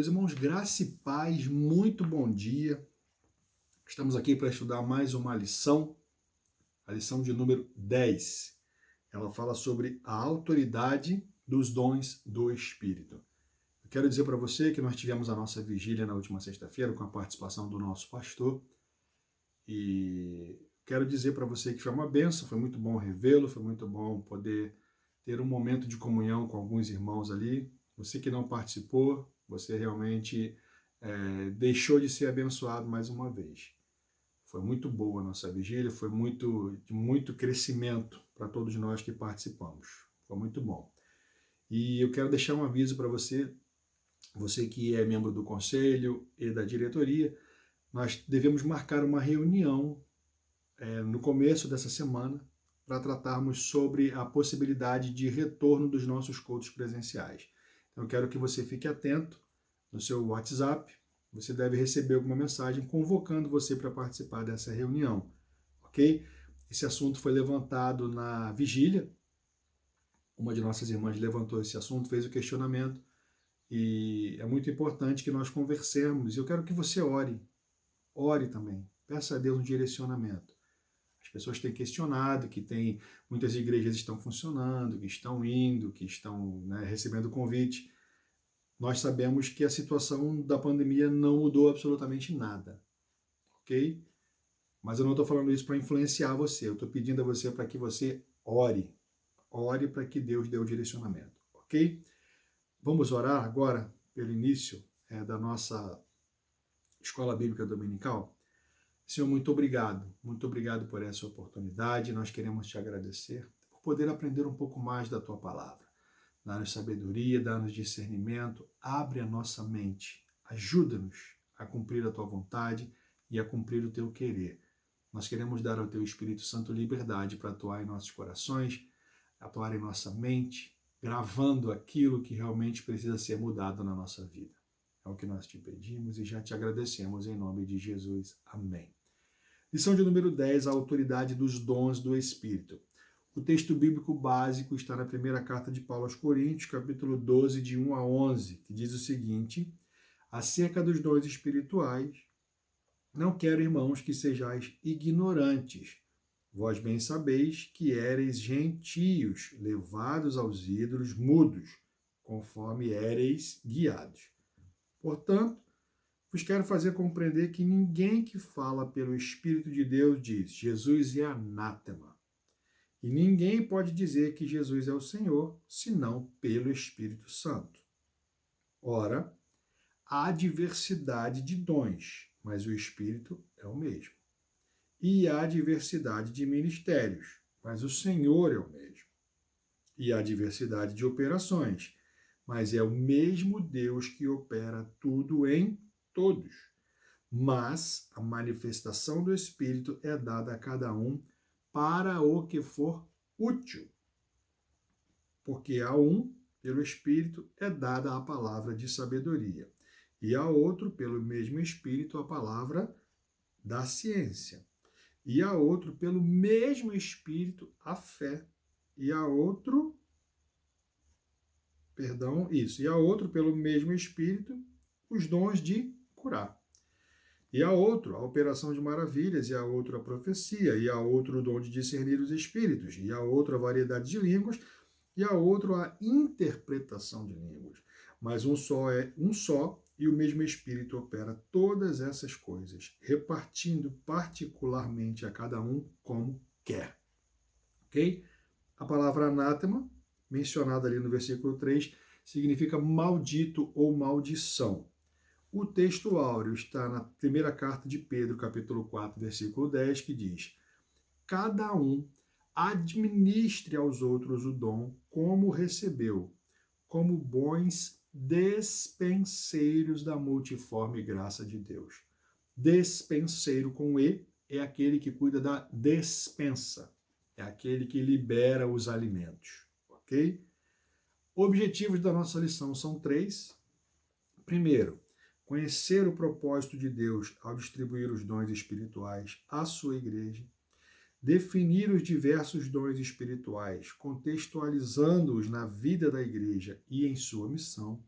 Meus irmãos, graça e paz, muito bom dia. Estamos aqui para estudar mais uma lição, a lição de número 10. Ela fala sobre a autoridade dos dons do Espírito. Eu quero dizer para você que nós tivemos a nossa vigília na última sexta-feira com a participação do nosso pastor e quero dizer para você que foi uma bênção, foi muito bom revê-lo, foi muito bom poder ter um momento de comunhão com alguns irmãos ali. Você que não participou, você realmente deixou de ser abençoado mais uma vez. Foi muito boa a nossa vigília, foi de muito crescimento para todos nós que participamos. Foi muito bom. E eu quero deixar um aviso para você, você que é membro do conselho e da diretoria, nós devemos marcar uma reunião no começo dessa semana para tratarmos sobre a possibilidade de retorno dos nossos cultos presenciais. Então, eu quero que você fique atento no seu WhatsApp. Você deve receber alguma mensagem convocando você para participar dessa reunião, ok? Esse assunto foi levantado na vigília. Uma de nossas irmãs levantou esse assunto, fez o questionamento, e é muito importante que nós conversemos. Eu quero que você ore também. Peça a Deus um direcionamento. As pessoas têm questionado que muitas igrejas estão funcionando, que estão indo, que estão recebendo convite. Nós sabemos que a situação da pandemia não mudou absolutamente nada, ok? Mas eu não estou falando isso para influenciar você. Eu estou pedindo a você para que você ore. Ore para que Deus dê o direcionamento, ok? Vamos orar agora pelo início da nossa Escola Bíblica Dominical? Senhor, muito obrigado por essa oportunidade. Nós queremos te agradecer por poder aprender um pouco mais da tua palavra. Dá-nos sabedoria, dá-nos discernimento, abre a nossa mente, ajuda-nos a cumprir a tua vontade e a cumprir o teu querer. Nós queremos dar ao teu Espírito Santo liberdade para atuar em nossos corações, atuar em nossa mente, gravando aquilo que realmente precisa ser mudado na nossa vida. É o que nós te pedimos e já te agradecemos em nome de Jesus. Amém. Lição de número 10, a autoridade dos dons do Espírito. O texto bíblico básico está na primeira carta de Paulo aos Coríntios, capítulo 12, de 1 a 11, que diz o seguinte: acerca dos dons espirituais, não quero, irmãos, que sejais ignorantes. Vós bem sabeis que éreis gentios, levados aos ídolos mudos, conforme éreis guiados. Portanto, vos quero fazer compreender que ninguém que fala pelo Espírito de Deus diz: Jesus é anátema. E ninguém pode dizer que Jesus é o Senhor, senão pelo Espírito Santo. Ora, há diversidade de dons, mas o Espírito é o mesmo. E há diversidade de ministérios, mas o Senhor é o mesmo. E há diversidade de operações, mas é o mesmo Deus que opera tudo em todos. Mas a manifestação do Espírito é dada a cada um para o que for útil. Porque a um, pelo Espírito, é dada a palavra de sabedoria, e a outro, pelo mesmo Espírito, a palavra da ciência, e a outro, pelo mesmo Espírito, a fé, e a outro, pelo mesmo Espírito, os dons de curar. E a outro, a operação de maravilhas, e a outro, a profecia, e a outro, o dom de discernir os espíritos, e a outro, a variedade de línguas, e a outro, a interpretação de línguas. Mas um só, e o mesmo Espírito opera todas essas coisas, repartindo particularmente a cada um como quer. Ok? A palavra anátema, mencionada ali no versículo 3, significa maldito ou maldição. O texto áureo está na primeira carta de Pedro, capítulo 4, versículo 10, que diz: cada um administre aos outros o dom como recebeu, como bons despenseiros da multiforme graça de Deus. Despenseiro com E é aquele que cuida da despensa, é aquele que libera os alimentos, ok? Objetivos da nossa lição são 3. Primeiro, conhecer o propósito de Deus ao distribuir os dons espirituais à sua igreja, definir os diversos dons espirituais, contextualizando-os na vida da igreja e em sua missão,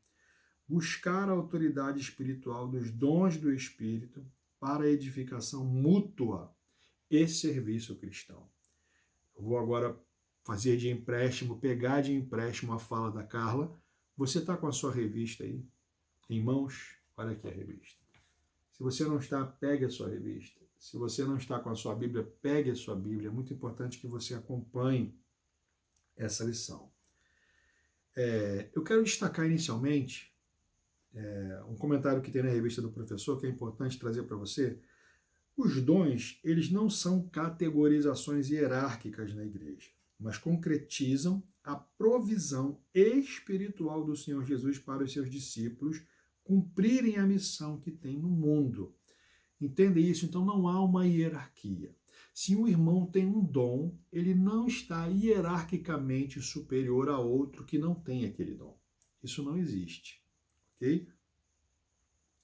buscar a autoridade espiritual dos dons do Espírito para a edificação mútua e serviço cristão. Eu vou agora fazer de empréstimo, pegar de empréstimo a fala da Carla. Você está com a sua revista aí em mãos? Olha aqui a revista. Se você não está, pegue a sua revista. Se você não está com a sua Bíblia, pegue a sua Bíblia. É muito importante que você acompanhe essa lição. Eu quero destacar inicialmente um comentário que tem na revista do professor, que é importante trazer para você. Os dons, eles não são categorizações hierárquicas na igreja, mas concretizam a provisão espiritual do Senhor Jesus para os seus discípulos cumprirem a missão que tem no mundo. Entende isso? Então não há uma hierarquia. Se um irmão tem um dom, ele não está hierarquicamente superior a outro que não tem aquele dom. Isso não existe. Ok?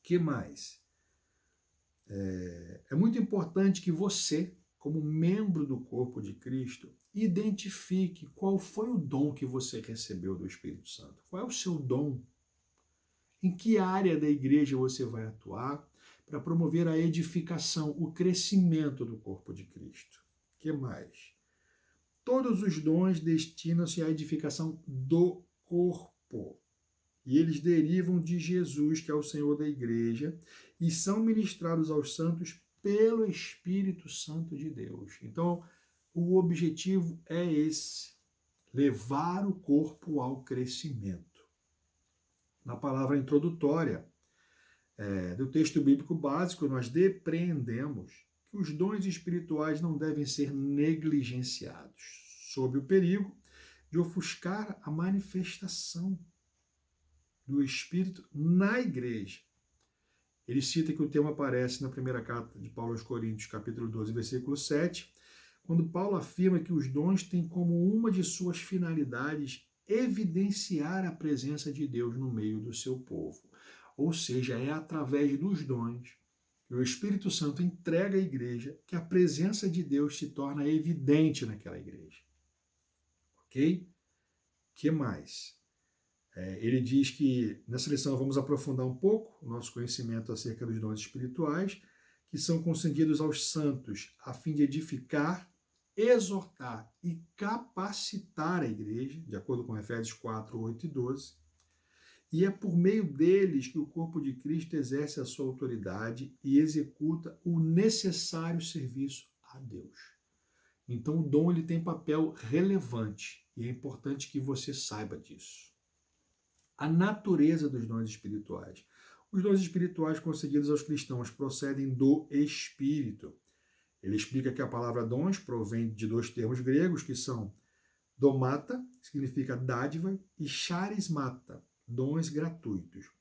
Que mais? É muito importante que você, como membro do corpo de Cristo, identifique qual foi o dom que você recebeu do Espírito Santo. Qual é o seu dom? Em que área da igreja você vai atuar para promover a edificação, o crescimento do corpo de Cristo? Que mais? Todos os dons destinam-se à edificação do corpo. E eles derivam de Jesus, que é o Senhor da igreja, e são ministrados aos santos pelo Espírito Santo de Deus. Então, o objetivo é esse: levar o corpo ao crescimento. Na palavra introdutória do texto bíblico básico, nós depreendemos que os dons espirituais não devem ser negligenciados, sob o perigo de ofuscar a manifestação do Espírito na igreja. Ele cita que o tema aparece na primeira carta de Paulo aos Coríntios, capítulo 12, versículo 7, quando Paulo afirma que os dons têm como uma de suas finalidades evidenciar a presença de Deus no meio do seu povo. Ou seja, é através dos dons que o Espírito Santo entrega à igreja que a presença de Deus se torna evidente naquela igreja. Ok? Que mais? Ele diz que nessa lição vamos aprofundar um pouco o nosso conhecimento acerca dos dons espirituais, que são concedidos aos santos a fim de edificar, exortar e capacitar a igreja, de acordo com Efésios 4, 8 e 12. E é por meio deles que o corpo de Cristo exerce a sua autoridade e executa o necessário serviço a Deus. Então o dom ele tem papel relevante e é importante que você saiba disso. A natureza dos dons espirituais. Os dons espirituais concedidos aos cristãos procedem do Espírito. Ele explica que a palavra dons provém de dois termos gregos, que são domata, que significa dádiva, e charismata, dons gratuitos.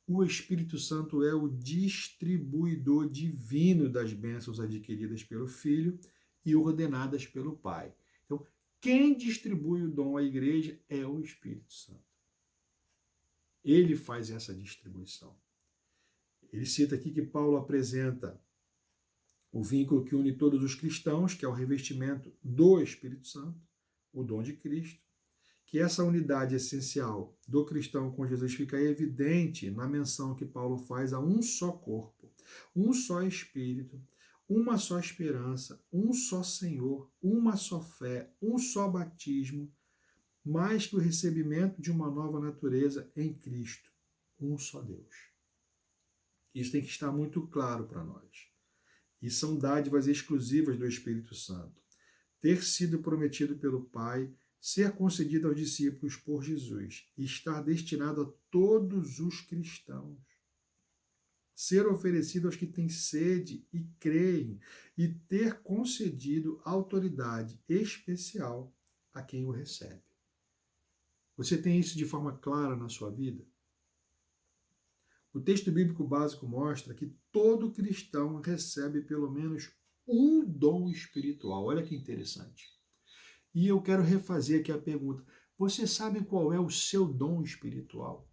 O Espírito Santo é o distribuidor divino das bênçãos adquiridas pelo Filho e ordenadas pelo Pai. Então, quem distribui o dom à igreja é o Espírito Santo. Ele faz essa distribuição. Ele cita aqui que Paulo apresenta o vínculo que une todos os cristãos, que é o revestimento do Espírito Santo, o dom de Cristo, que essa unidade essencial do cristão com Jesus fica evidente na menção que Paulo faz a um só corpo, um só Espírito, uma só esperança, um só Senhor, uma só fé, um só batismo, mais que o recebimento de uma nova natureza em Cristo, um só Deus. Isso tem que estar muito claro para nós. E são dádivas exclusivas do Espírito Santo. Ter sido prometido pelo Pai, ser concedido aos discípulos por Jesus e estar destinado a todos os cristãos. Ser oferecido aos que têm sede e creem e ter concedido autoridade especial a quem o recebe. Você tem isso de forma clara na sua vida? O texto bíblico básico mostra que todo cristão recebe pelo menos um dom espiritual. Olha que interessante. E eu quero refazer aqui a pergunta. Você sabe qual é o seu dom espiritual?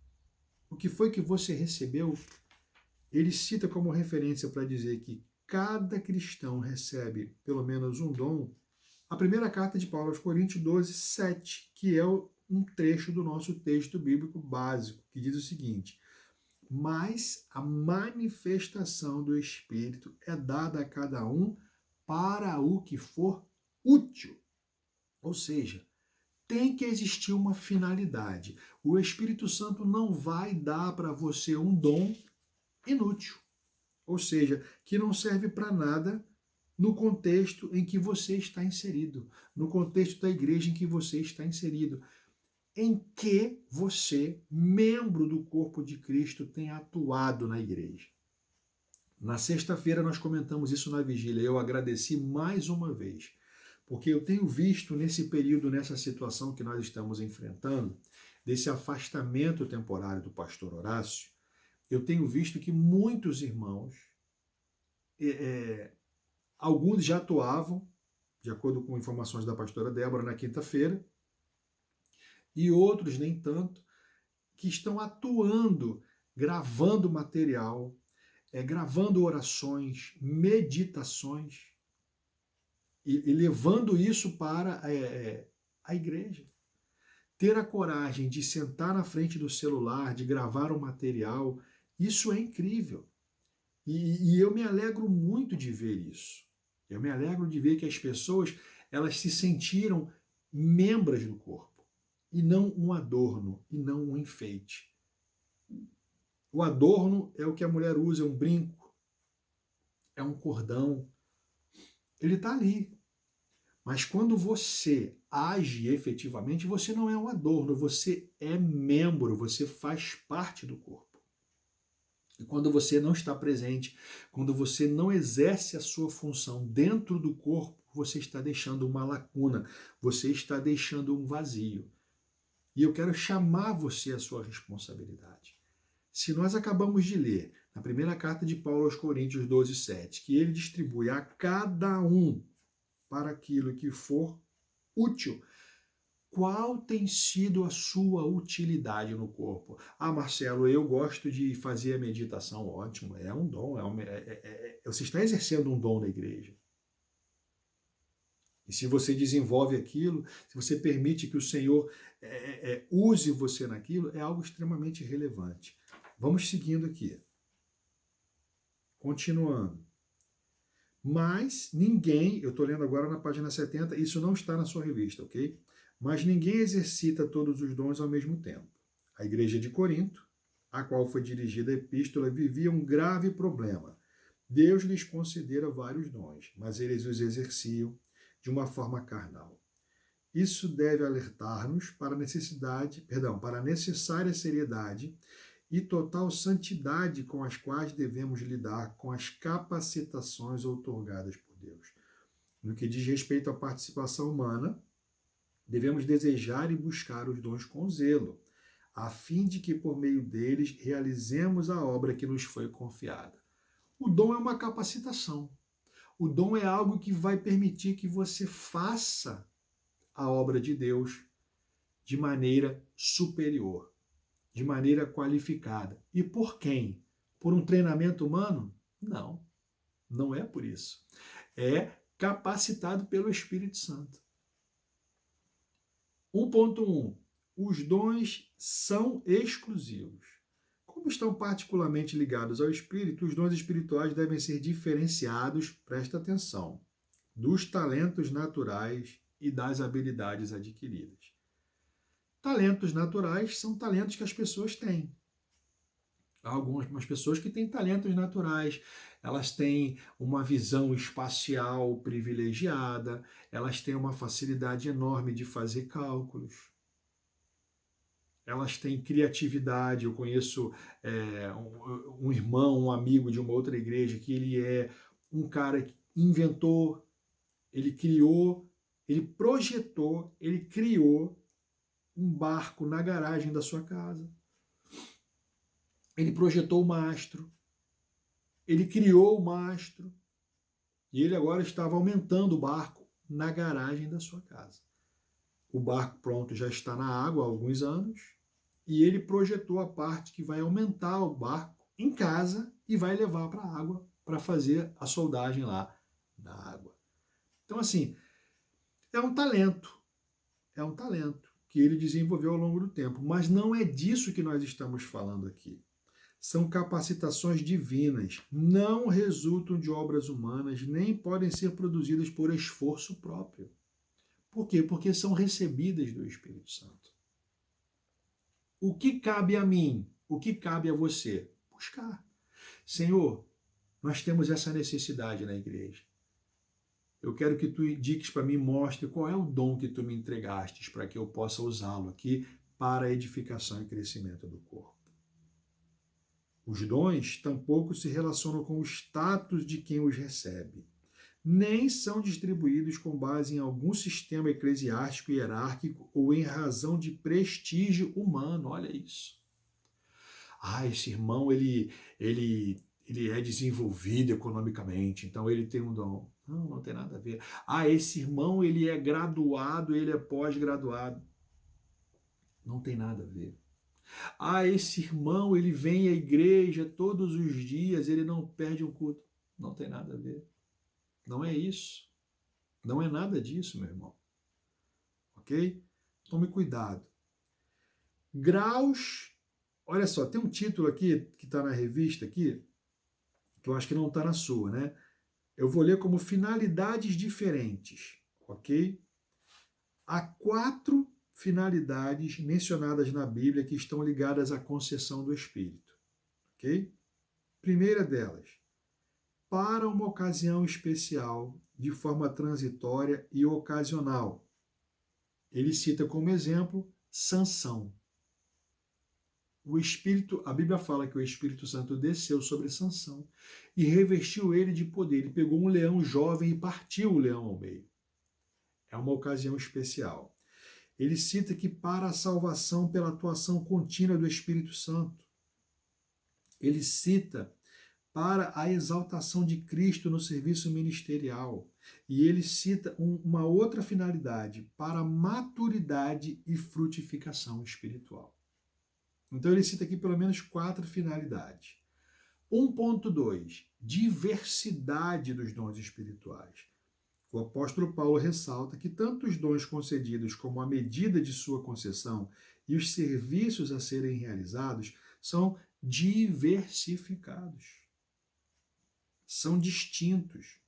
O que foi que você recebeu? Ele cita como referência para dizer que cada cristão recebe pelo menos um dom a primeira carta de Paulo aos Coríntios 12, 7, que é um trecho do nosso texto bíblico básico, que diz o seguinte: mas a manifestação do Espírito é dada a cada um para o que for útil. Ou seja, tem que existir uma finalidade. O Espírito Santo não vai dar para você um dom inútil, ou seja, que não serve para nada no contexto em que você está inserido, no contexto da igreja em que você está inserido, em que você, membro do corpo de Cristo, tem atuado na igreja. Na sexta-feira nós comentamos isso na vigília, eu agradeci mais uma vez, porque eu tenho visto nesse período, nessa situação que nós estamos enfrentando, desse afastamento temporário do pastor Horácio, eu tenho visto que muitos irmãos, alguns já atuavam, de acordo com informações da pastora Débora, na quinta-feira, e outros nem tanto, que estão atuando, gravando material, gravando orações, meditações, e levando isso para a igreja. Ter a coragem de sentar na frente do celular, de gravar um material, isso é incrível. E eu me alegro muito de ver isso. Eu me alegro de ver que as pessoas, elas se sentiram membros do corpo, e não um adorno, e não um enfeite. O adorno é o que a mulher usa, é um brinco, é um cordão. Ele está ali. Mas quando você age efetivamente, você não é um adorno, você é membro, você faz parte do corpo. E quando você não está presente, quando você não exerce a sua função dentro do corpo, você está deixando uma lacuna, você está deixando um vazio. E eu quero chamar você à sua responsabilidade. Se nós acabamos de ler, na primeira carta de Paulo aos Coríntios 12:7, que ele distribui a cada um para aquilo que for útil, qual tem sido a sua utilidade no corpo? Ah, Marcelo, eu gosto de fazer a meditação. Ótimo, é um dom. Você está exercendo um dom na igreja. E se você desenvolve aquilo, se você permite que o Senhor use você naquilo, é algo extremamente relevante. Vamos seguindo aqui. Continuando. Mas ninguém, eu estou lendo agora na página 70, isso não está na sua revista, ok? Mas ninguém exercita todos os dons ao mesmo tempo. A igreja de Corinto, a qual foi dirigida a epístola, vivia um grave problema. Deus lhes concedera vários dons, mas eles os exerciam de uma forma carnal. Isso deve alertar-nos para a necessária seriedade e total santidade com as quais devemos lidar com as capacitações outorgadas por Deus. No que diz respeito à participação humana, devemos desejar e buscar os dons com zelo, a fim de que por meio deles realizemos a obra que nos foi confiada. O dom é uma capacitação. O dom é algo que vai permitir que você faça a obra de Deus de maneira superior, de maneira qualificada. E por quem? Por um treinamento humano? Não, não é por isso. É capacitado pelo Espírito Santo. 1.1. Os dons são exclusivos. Como estão particularmente ligados ao Espírito, os dons espirituais devem ser diferenciados, presta atenção, dos talentos naturais e das habilidades adquiridas. Talentos naturais são talentos que as pessoas têm. Há algumas pessoas que têm talentos naturais, elas têm uma visão espacial privilegiada, elas têm uma facilidade enorme de fazer cálculos, elas têm criatividade. Eu conheço um irmão, um amigo de uma outra igreja, que ele é um cara que inventou, ele criou, ele projetou, ele criou um barco na garagem da sua casa. Ele projetou o mastro, ele criou o mastro, e ele agora estava aumentando o barco na garagem da sua casa. O barco pronto já está na água há alguns anos, e ele projetou a parte que vai aumentar o barco em casa e vai levar para a água para fazer a soldagem lá na água. Então, assim, é um talento que ele desenvolveu ao longo do tempo, mas não é disso que nós estamos falando aqui. são capacitações divinas, não resultam de obras humanas, nem podem ser produzidas por esforço próprio. Por quê? Porque são recebidas do Espírito Santo. O que cabe a mim? O que cabe a você? Buscar. Senhor, nós temos essa necessidade na igreja. Eu quero que tu indiques para mim, mostre qual é o dom que tu me entregastes para que eu possa usá-lo aqui para a edificação e crescimento do corpo. Os dons tampouco se relacionam com o status de quem os recebe, nem são distribuídos com base em algum sistema eclesiástico hierárquico ou em razão de prestígio humano. Olha isso. Esse irmão, ele é desenvolvido economicamente, então ele tem um dom. Não tem nada a ver. Esse irmão, ele é graduado, ele é pós-graduado. Não tem nada a ver. Esse irmão, ele vem à igreja todos os dias, ele não perde um culto. Não tem nada a ver. Não é isso. Não é nada disso, meu irmão. Ok? Tome cuidado. Graus. Olha só, tem um título aqui, que está na revista aqui, que eu acho que não está na sua, né? Eu vou ler como finalidades diferentes, ok? Há 4 finalidades mencionadas na Bíblia que estão ligadas à concessão do Espírito, ok? Primeira delas, para uma ocasião especial, de forma transitória e ocasional. Ele cita como exemplo Sansão. A Bíblia fala que o Espírito Santo desceu sobre Sansão e revestiu ele de poder. Ele pegou um leão jovem e partiu o leão ao meio. É uma ocasião especial. Ele cita que para a salvação pela atuação contínua do Espírito Santo. Ele cita para a exaltação de Cristo no serviço ministerial. E ele cita uma outra finalidade, para maturidade e frutificação espiritual. Então ele cita aqui pelo menos 4 finalidades. 1.2, diversidade dos dons espirituais. O apóstolo Paulo ressalta que tanto os dons concedidos como a medida de sua concessão e os serviços a serem realizados são diversificados. São distintos.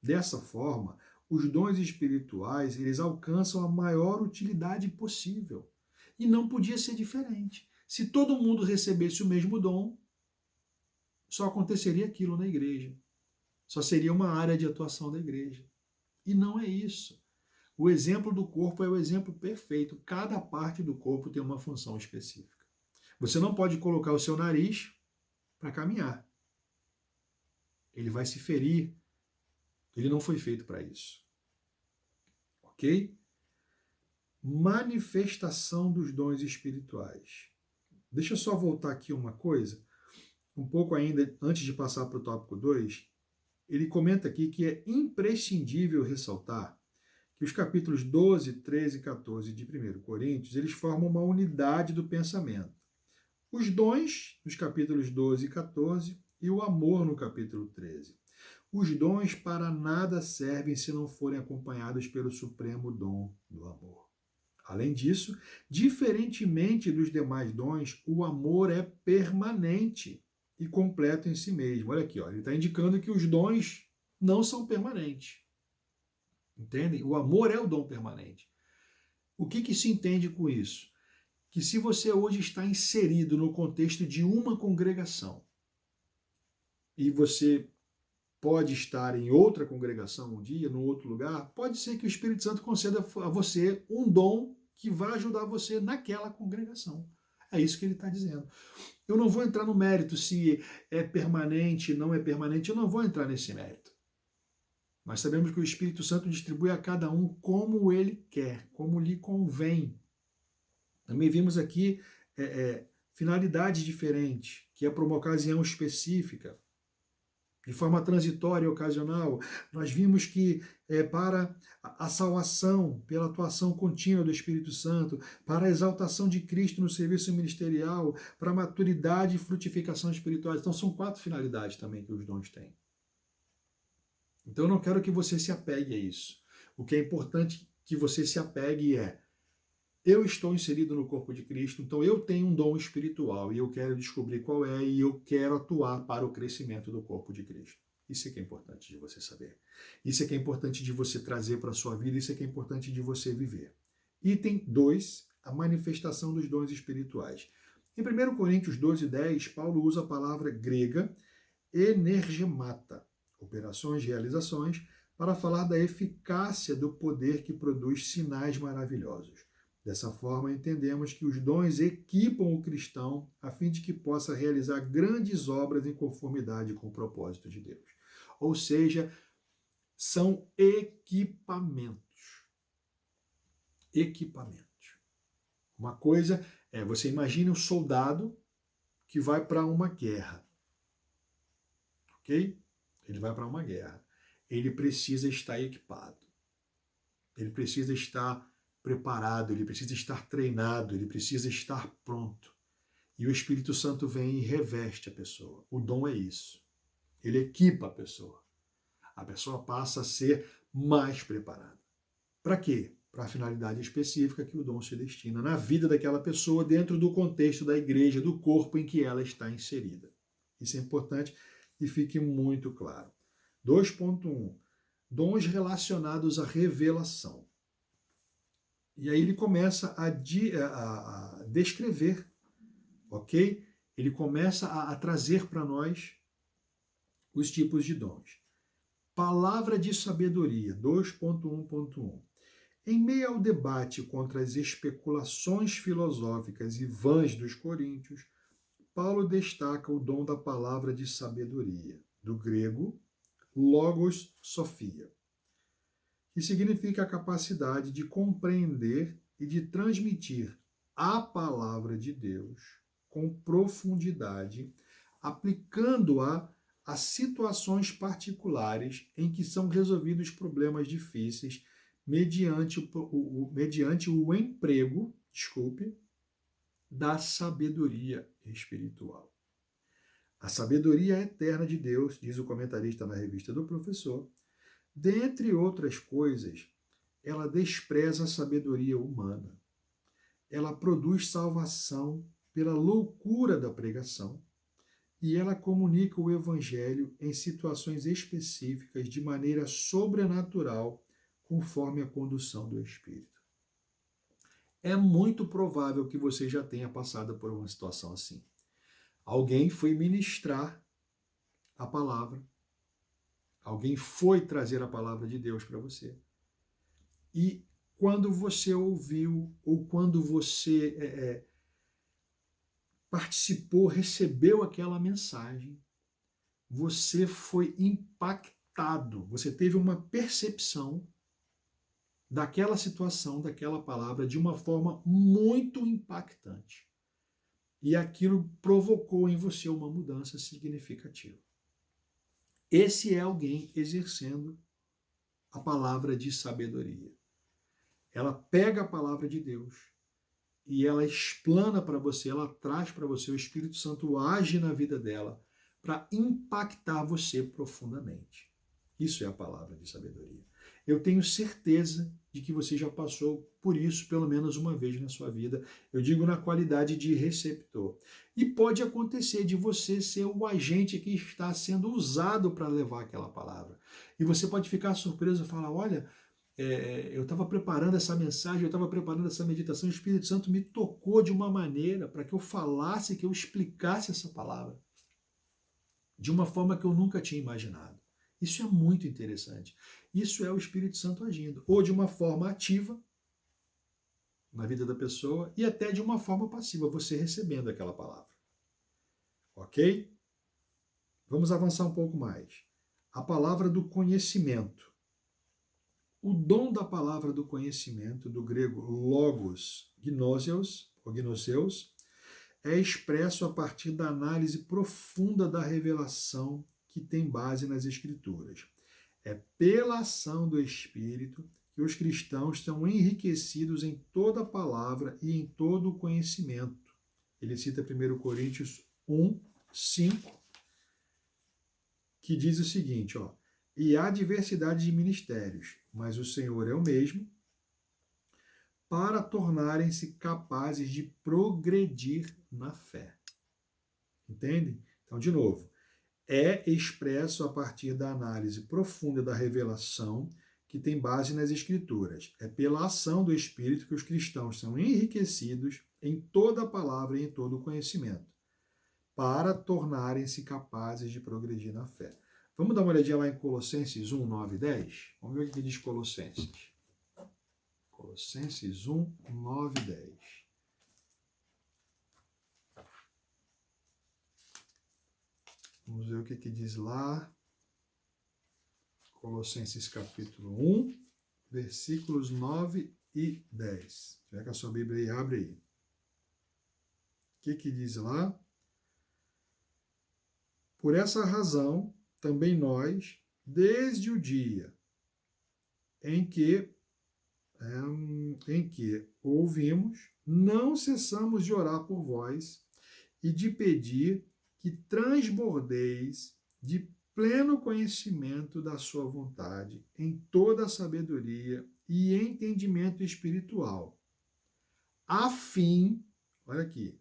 Dessa forma, os dons espirituais, eles alcançam a maior utilidade possível. E não podia ser diferente. Se todo mundo recebesse o mesmo dom, só aconteceria aquilo na igreja. Só seria uma área de atuação da igreja. E não é isso. O exemplo do corpo é o exemplo perfeito. Cada parte do corpo tem uma função específica. Você não pode colocar o seu nariz para caminhar. Ele vai se ferir. Ele não foi feito para isso. Ok? Manifestação dos dons espirituais. Deixa eu só voltar aqui uma coisa, um pouco ainda antes de passar para o tópico 2. Ele comenta aqui que é imprescindível ressaltar que os capítulos 12, 13 e 14 de 1 Coríntios, eles formam uma unidade do pensamento. Os dons, nos capítulos 12 e 14, e o amor, no capítulo 13. Os dons para nada servem se não forem acompanhados pelo supremo dom do amor. Além disso, diferentemente dos demais dons, o amor é permanente e completo em si mesmo. Olha aqui, ele está indicando que os dons não são permanentes. Entendem? O amor é o dom permanente. O que se entende com isso? Que se você hoje está inserido no contexto de uma congregação e você pode estar em outra congregação um dia, num outro lugar, pode ser que o Espírito Santo conceda a você um dom que vai ajudar você naquela congregação. É isso que ele está dizendo. Eu não vou entrar no mérito se é permanente, não é permanente, eu não vou entrar nesse mérito. Nós sabemos que o Espírito Santo distribui a cada um como ele quer, como lhe convém. Também vimos aqui finalidades diferentes, que é para uma ocasião específica. De forma transitória e ocasional, nós vimos que para a salvação, pela atuação contínua do Espírito Santo, para a exaltação de Cristo no serviço ministerial, para a maturidade e frutificação espiritual. Então são 4 finalidades também que os dons têm. Então eu não quero que você se apegue a isso. O que é importante que você se apegue é eu estou inserido no corpo de Cristo, então eu tenho um dom espiritual e eu quero descobrir qual é e eu quero atuar para o crescimento do corpo de Cristo. Isso é que é importante de você saber. Isso é que é importante de você trazer para a sua vida, isso é que é importante de você viver. Item 2, a manifestação dos dons espirituais. Em 1 Coríntios 12:10, Paulo usa a palavra grega energemata, operações, realizações, para falar da eficácia do poder que produz sinais maravilhosos. Dessa forma, entendemos que os dons equipam o cristão a fim de que possa realizar grandes obras em conformidade com o propósito de Deus. Ou seja, são equipamentos. Equipamentos. Uma coisa é, você imagina um soldado que vai para uma guerra. Ok? Ele vai para uma guerra. Ele precisa estar equipado. Ele precisa estar preparado, ele precisa estar treinado, ele precisa estar pronto. E o Espírito Santo vem e reveste a pessoa. O dom é isso. Ele equipa a pessoa. A pessoa passa a ser mais preparada. Para quê? Para a finalidade específica que o dom se destina na vida daquela pessoa dentro do contexto da igreja, do corpo em que ela está inserida. Isso é importante e fique muito claro. 2.1. Dons relacionados à revelação. E aí ele começa a descrever, ok? Ele começa a trazer para nós os tipos de dons. Palavra de sabedoria, 2.1.1. Em meio ao debate contra as especulações filosóficas e vãs dos coríntios, Paulo destaca o dom da palavra de sabedoria, do grego logos sophia, que significa a capacidade de compreender e de transmitir a palavra de Deus com profundidade, aplicando-a a situações particulares em que são resolvidos problemas difíceis mediante o emprego, da sabedoria espiritual. A sabedoria eterna de Deus, diz o comentarista na revista do Professor, dentre outras coisas, ela despreza a sabedoria humana. Ela produz salvação pela loucura da pregação e ela comunica o evangelho em situações específicas de maneira sobrenatural, conforme a condução do Espírito. É muito provável que você já tenha passado por uma situação assim. Alguém foi ministrar a palavra, alguém foi trazer a palavra de Deus para você. E quando você ouviu, ou quando você participou, recebeu aquela mensagem, você foi impactado, você teve uma percepção daquela situação, daquela palavra, de uma forma muito impactante. E aquilo provocou em você uma mudança significativa. Esse é alguém exercendo a palavra de sabedoria. Ela pega a palavra de Deus e ela explana para você, ela traz para você, o Espírito Santo age na vida dela para impactar você profundamente. Isso é a palavra de sabedoria. Eu tenho certeza de que você já passou por isso pelo menos uma vez na sua vida. Eu digo na qualidade de receptor. E pode acontecer de você ser o agente que está sendo usado para levar aquela palavra. E você pode ficar surpreso e falar, olha, eu estava preparando essa mensagem, eu estava preparando essa meditação, o Espírito Santo me tocou de uma maneira para que eu falasse, que eu explicasse essa palavra de uma forma que eu nunca tinha imaginado. Isso é muito interessante. Isso é o Espírito Santo agindo, ou de uma forma ativa na vida da pessoa e até de uma forma passiva, você recebendo aquela palavra. Ok? Vamos avançar um pouco mais. A palavra do conhecimento. O dom da palavra do conhecimento, do grego logos, gnoseus, ou gnoseus, é expresso a partir da análise profunda da revelação que tem base nas Escrituras. É pela ação do Espírito que os cristãos são enriquecidos em toda a palavra e em todo o conhecimento. Ele cita 1 Coríntios 1, 5, que diz o seguinte, ó, e há diversidade de ministérios, mas o Senhor é o mesmo. para tornarem-se capazes de progredir na fé. Entende? Então, de novo, é expresso a partir da análise profunda da revelação que tem base nas Escrituras. É pela ação do Espírito que os cristãos são enriquecidos em toda a palavra e em todo o conhecimento, para tornarem-se capazes de progredir na fé. Vamos dar uma olhadinha lá em Colossenses 1, 9 e 10? Vamos ver o que diz Colossenses. Colossenses 1, 9 e 10. Vamos ver o que diz lá. Colossenses capítulo 1, versículos 9 e 10. Pega a sua Bíblia e abre aí. O que diz lá? Por essa razão, também nós, desde o dia em que ouvimos, não cessamos de orar por vós e de pedir que transbordeis de pleno conhecimento da sua vontade, em toda a sabedoria e entendimento espiritual, a fim, olha aqui,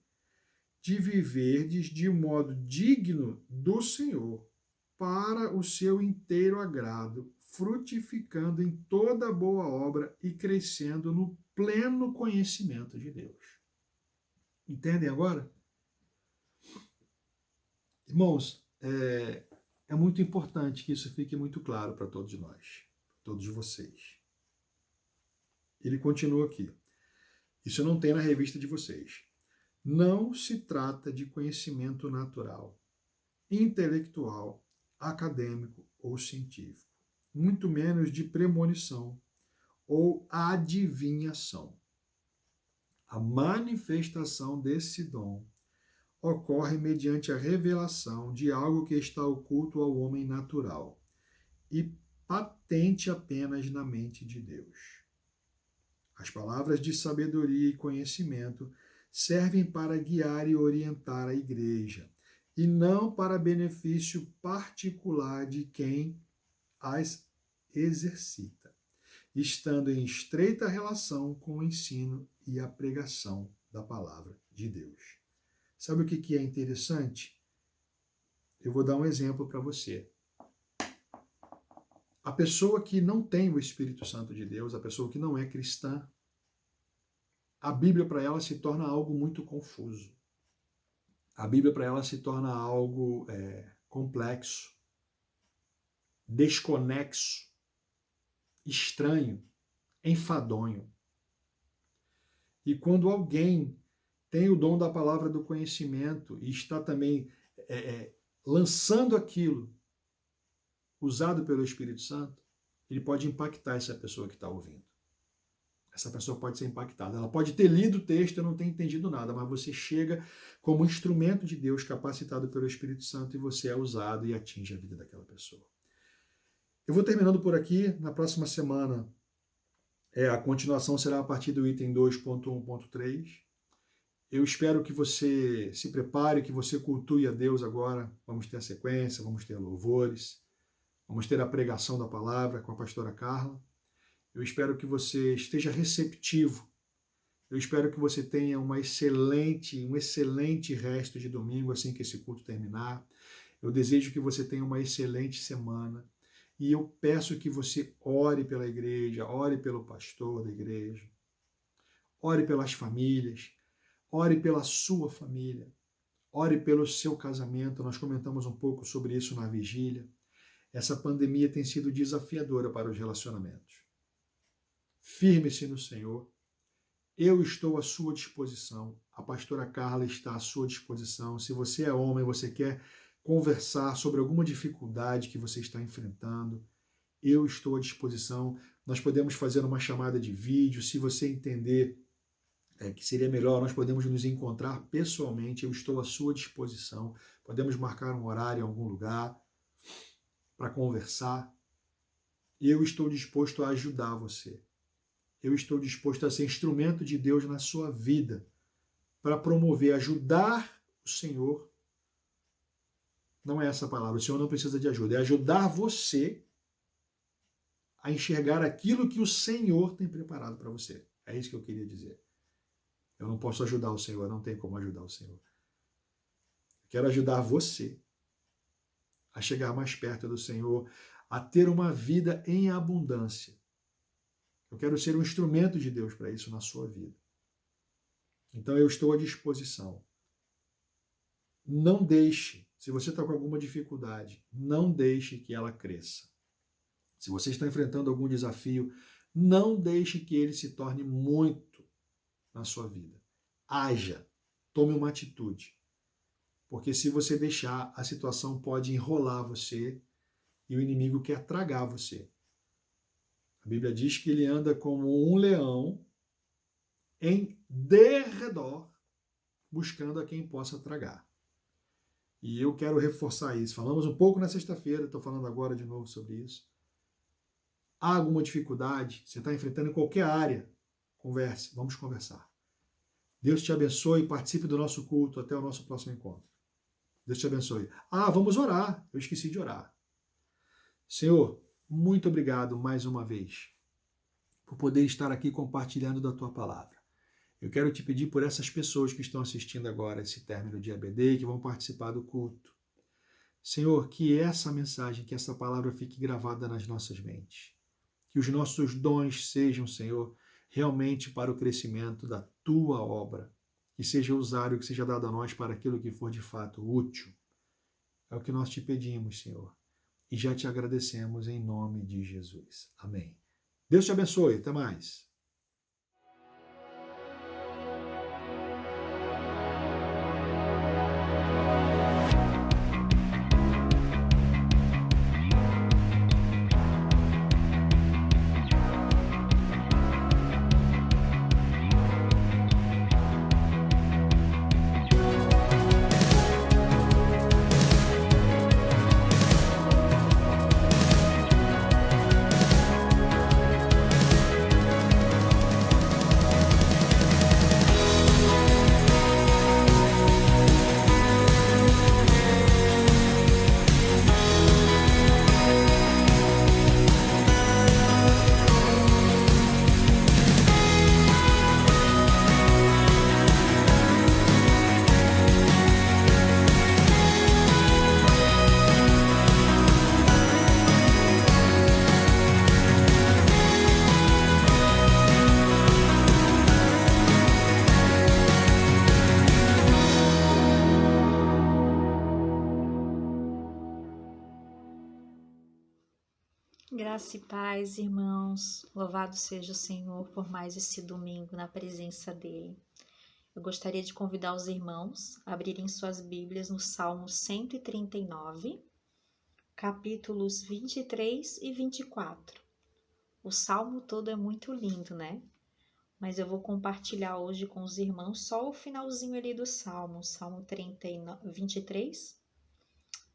de viverdes de modo digno do Senhor, para o seu inteiro agrado, frutificando em toda boa obra e crescendo no pleno conhecimento de Deus. Entendem agora? Irmãos, é muito importante que isso fique muito claro para todos nós, todos vocês. Ele continua aqui. Isso não tem na revista de vocês. Não se trata de conhecimento natural, intelectual, acadêmico ou científico, muito menos de premonição ou adivinhação. A manifestação desse dom ocorre mediante a revelação de algo que está oculto ao homem natural e patente apenas na mente de Deus. As palavras de sabedoria e conhecimento servem para guiar e orientar a igreja, e não para benefício particular de quem as exercita, estando em estreita relação com o ensino e a pregação da palavra de Deus. Sabe o que é interessante? Eu vou dar um exemplo para você. A pessoa que não tem o Espírito Santo de Deus, a pessoa que não é cristã, a Bíblia para ela se torna algo muito confuso. A Bíblia para ela se torna algo complexo, desconexo, estranho, enfadonho. E quando alguém tem o dom da palavra do conhecimento e está também lançando aquilo usado pelo Espírito Santo, ele pode impactar essa pessoa que está ouvindo. Essa pessoa pode ser impactada. Ela pode ter lido o texto e não ter entendido nada, mas você chega como instrumento de Deus capacitado pelo Espírito Santo e você é usado e atinge a vida daquela pessoa. Eu vou terminando por aqui. Na próxima semana, a continuação será a partir do item 2.1.3. Eu espero que você se prepare, que você cultue a Deus agora. Vamos ter a sequência, vamos ter louvores, vamos ter a pregação da palavra com a pastora Carla. Eu espero que você esteja receptivo. Eu espero que você tenha um excelente resto de domingo assim que esse culto terminar. Eu desejo que você tenha uma excelente semana. E eu peço que você ore pela igreja, ore pelo pastor da igreja, ore pelas famílias, ore pela sua família, ore pelo seu casamento. Nós comentamos um pouco sobre isso na vigília. Essa pandemia tem sido desafiadora para os relacionamentos. Firme-se no Senhor. Eu estou à sua disposição. A pastora Carla está à sua disposição. Se você é homem, você quer conversar sobre alguma dificuldade que você está enfrentando, eu estou à disposição. Nós podemos fazer uma chamada de vídeo. Se você entender que seria melhor, nós podemos nos encontrar pessoalmente. Eu estou à sua disposição. Podemos marcar um horário em algum lugar para conversar. Eu estou disposto a ajudar você. Eu estou disposto a ser instrumento de Deus na sua vida para promover, ajudar o Senhor. Não é essa a palavra, o Senhor não precisa de ajuda, é ajudar você a enxergar aquilo que o Senhor tem preparado para você. É isso que eu queria dizer. Eu não posso ajudar o Senhor, não tem como ajudar o Senhor. Eu quero ajudar você a chegar mais perto do Senhor, a ter uma vida em abundância. Eu quero ser um instrumento de Deus para isso na sua vida. Então eu estou à disposição. Não deixe, se você está com alguma dificuldade, não deixe que ela cresça. Se você está enfrentando algum desafio, não deixe que ele se torne muito na sua vida. Haja, tome uma atitude. Porque se você deixar, a situação pode enrolar você e o inimigo quer tragar você. A Bíblia diz que ele anda como um leão em derredor, buscando a quem possa tragar. E eu quero reforçar isso. Falamos um pouco na sexta-feira, estou falando agora de novo sobre isso. Há alguma dificuldade? Você está enfrentando em qualquer área? Converse, vamos conversar. Deus te abençoe, participe do nosso culto. Até o nosso próximo encontro. Deus te abençoe. Vamos orar. Eu esqueci de orar. Senhor, muito obrigado mais uma vez por poder estar aqui compartilhando da tua palavra. Eu quero te pedir por essas pessoas que estão assistindo agora esse término de EBD e que vão participar do culto. Senhor, que essa mensagem, que essa palavra fique gravada nas nossas mentes. Que os nossos dons sejam, Senhor, realmente para o crescimento da tua obra. Que seja usado, que seja dado a nós para aquilo que for de fato útil. É o que nós te pedimos, Senhor. E já te agradecemos em nome de Jesus. Amém. Deus te abençoe. Até mais. Graça e paz, irmãos. Louvado seja o Senhor por mais esse domingo na presença dEle. Eu gostaria de convidar os irmãos a abrirem suas Bíblias no Salmo 139, capítulos 23 e 24. O Salmo todo é muito lindo, né? Mas eu vou compartilhar hoje com os irmãos só o finalzinho ali do Salmo, Salmo 23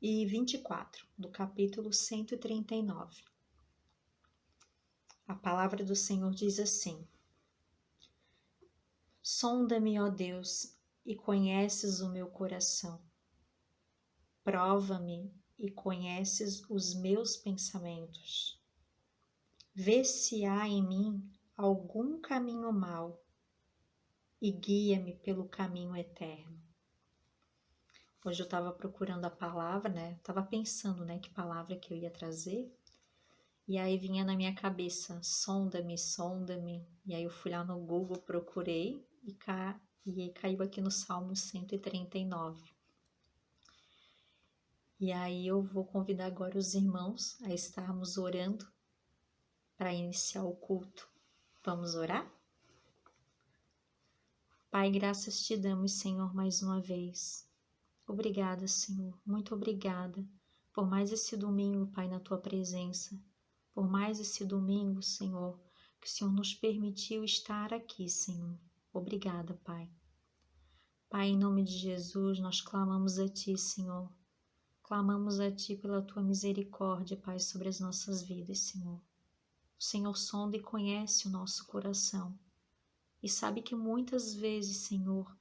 e 24, do capítulo 139. A palavra do Senhor diz assim: Sonda-me, ó Deus, e conheces o meu coração. Prova-me e conheces os meus pensamentos. Vê se há em mim algum caminho mau e guia-me pelo caminho eterno. Hoje eu estava procurando a palavra, né? Estava pensando, que palavra que eu ia trazer. E aí vinha na minha cabeça, sonda-me, sonda-me. E aí eu fui lá no Google, procurei e caiu aqui no Salmo 139. E aí eu vou convidar agora os irmãos a estarmos orando para iniciar o culto. Vamos orar? Pai, graças te damos, Senhor, mais uma vez. Obrigada, Senhor, muito obrigada por mais esse domingo, Pai, na tua presença. Por mais esse domingo, Senhor, que o Senhor nos permitiu estar aqui, Senhor. Obrigada, Pai. Pai, em nome de Jesus, nós clamamos a Ti, Senhor. Clamamos a Ti pela Tua misericórdia, Pai, sobre as nossas vidas, Senhor. O Senhor sonda e conhece o nosso coração. E sabe que muitas vezes, Senhor,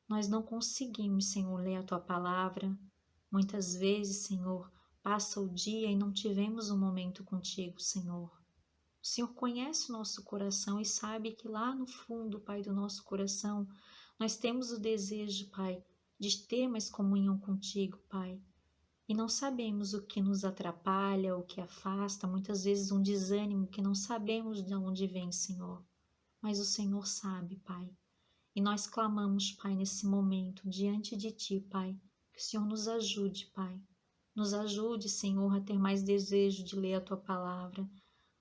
nós não conseguimos, Senhor, ler a Tua palavra. Muitas vezes, Senhor, passa o dia e não tivemos um momento contigo, Senhor. O Senhor conhece o nosso coração e sabe que lá no fundo, Pai, do nosso coração, nós temos o desejo, Pai, de ter mais comunhão contigo, Pai. E não sabemos o que nos atrapalha, o que afasta, muitas vezes um desânimo que não sabemos de onde vem, Senhor. Mas o Senhor sabe, Pai. E nós clamamos, Pai, nesse momento, diante de Ti, Pai, que o Senhor nos ajude, Pai. Nos ajude, Senhor, a ter mais desejo de ler a Tua palavra.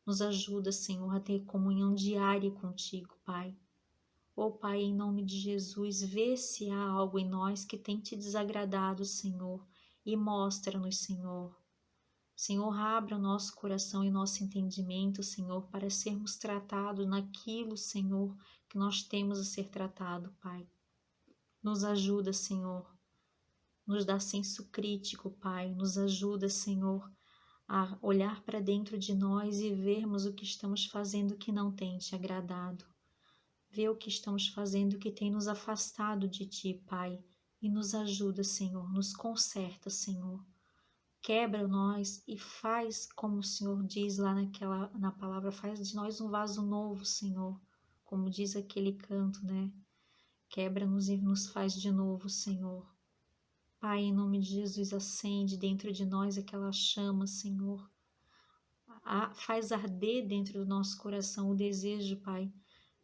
Nos ajuda, Senhor, a ter comunhão diária contigo, Pai. Ó Pai, em nome de Jesus, vê se há algo em nós que tem Te desagradado, Senhor, e mostra-nos, Senhor. Senhor, abra o nosso coração e nosso entendimento, Senhor, para sermos tratados naquilo, Senhor, que nós temos a ser tratado, Pai. Nos ajuda, Senhor. Nos dá senso crítico, Pai. Nos ajuda, Senhor, a olhar para dentro de nós e vermos o que estamos fazendo que não tem Te agradado. Ver o que estamos fazendo que tem nos afastado de Ti, Pai. E nos ajuda, Senhor. Nos conserta, Senhor. Quebra nós e faz, como o Senhor diz lá na palavra, faz de nós um vaso novo, Senhor. Como diz aquele canto, né? Quebra-nos e nos faz de novo, Senhor. Pai, em nome de Jesus, acende dentro de nós aquela chama, Senhor. Faz arder dentro do nosso coração o desejo, Pai,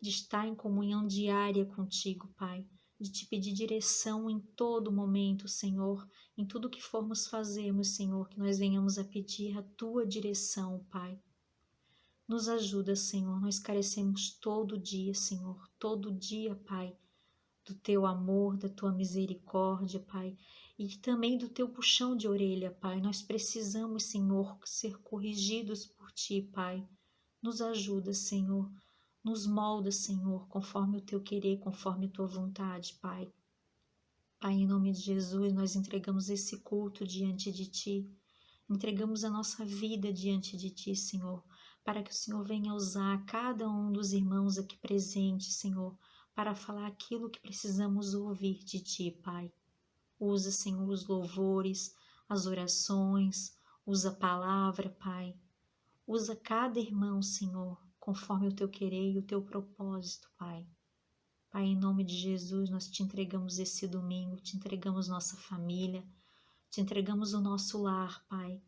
de estar em comunhão diária contigo, Pai. De Te pedir direção em todo momento, Senhor. Em tudo que formos fazermos, Senhor, que nós venhamos a pedir a Tua direção, Pai. Nos ajuda, Senhor. Nós carecemos todo dia, Senhor. Todo dia, Pai, do Teu amor, da Tua misericórdia, Pai, e também do Teu puxão de orelha, Pai. Nós precisamos, Senhor, ser corrigidos por Ti, Pai. Nos ajuda, Senhor. Nos molda, Senhor, conforme o Teu querer, conforme a Tua vontade, Pai. Pai, em nome de Jesus, nós entregamos esse culto diante de Ti. Entregamos a nossa vida diante de Ti, Senhor, para que o Senhor venha usar cada um dos irmãos aqui presentes, Senhor, para falar aquilo que precisamos ouvir de Ti, Pai. Usa, Senhor, os louvores, as orações, usa a palavra, Pai. Usa cada irmão, Senhor, conforme o Teu querer e o Teu propósito, Pai. Pai, em nome de Jesus, nós Te entregamos esse domingo, Te entregamos nossa família, Te entregamos o nosso lar, Pai.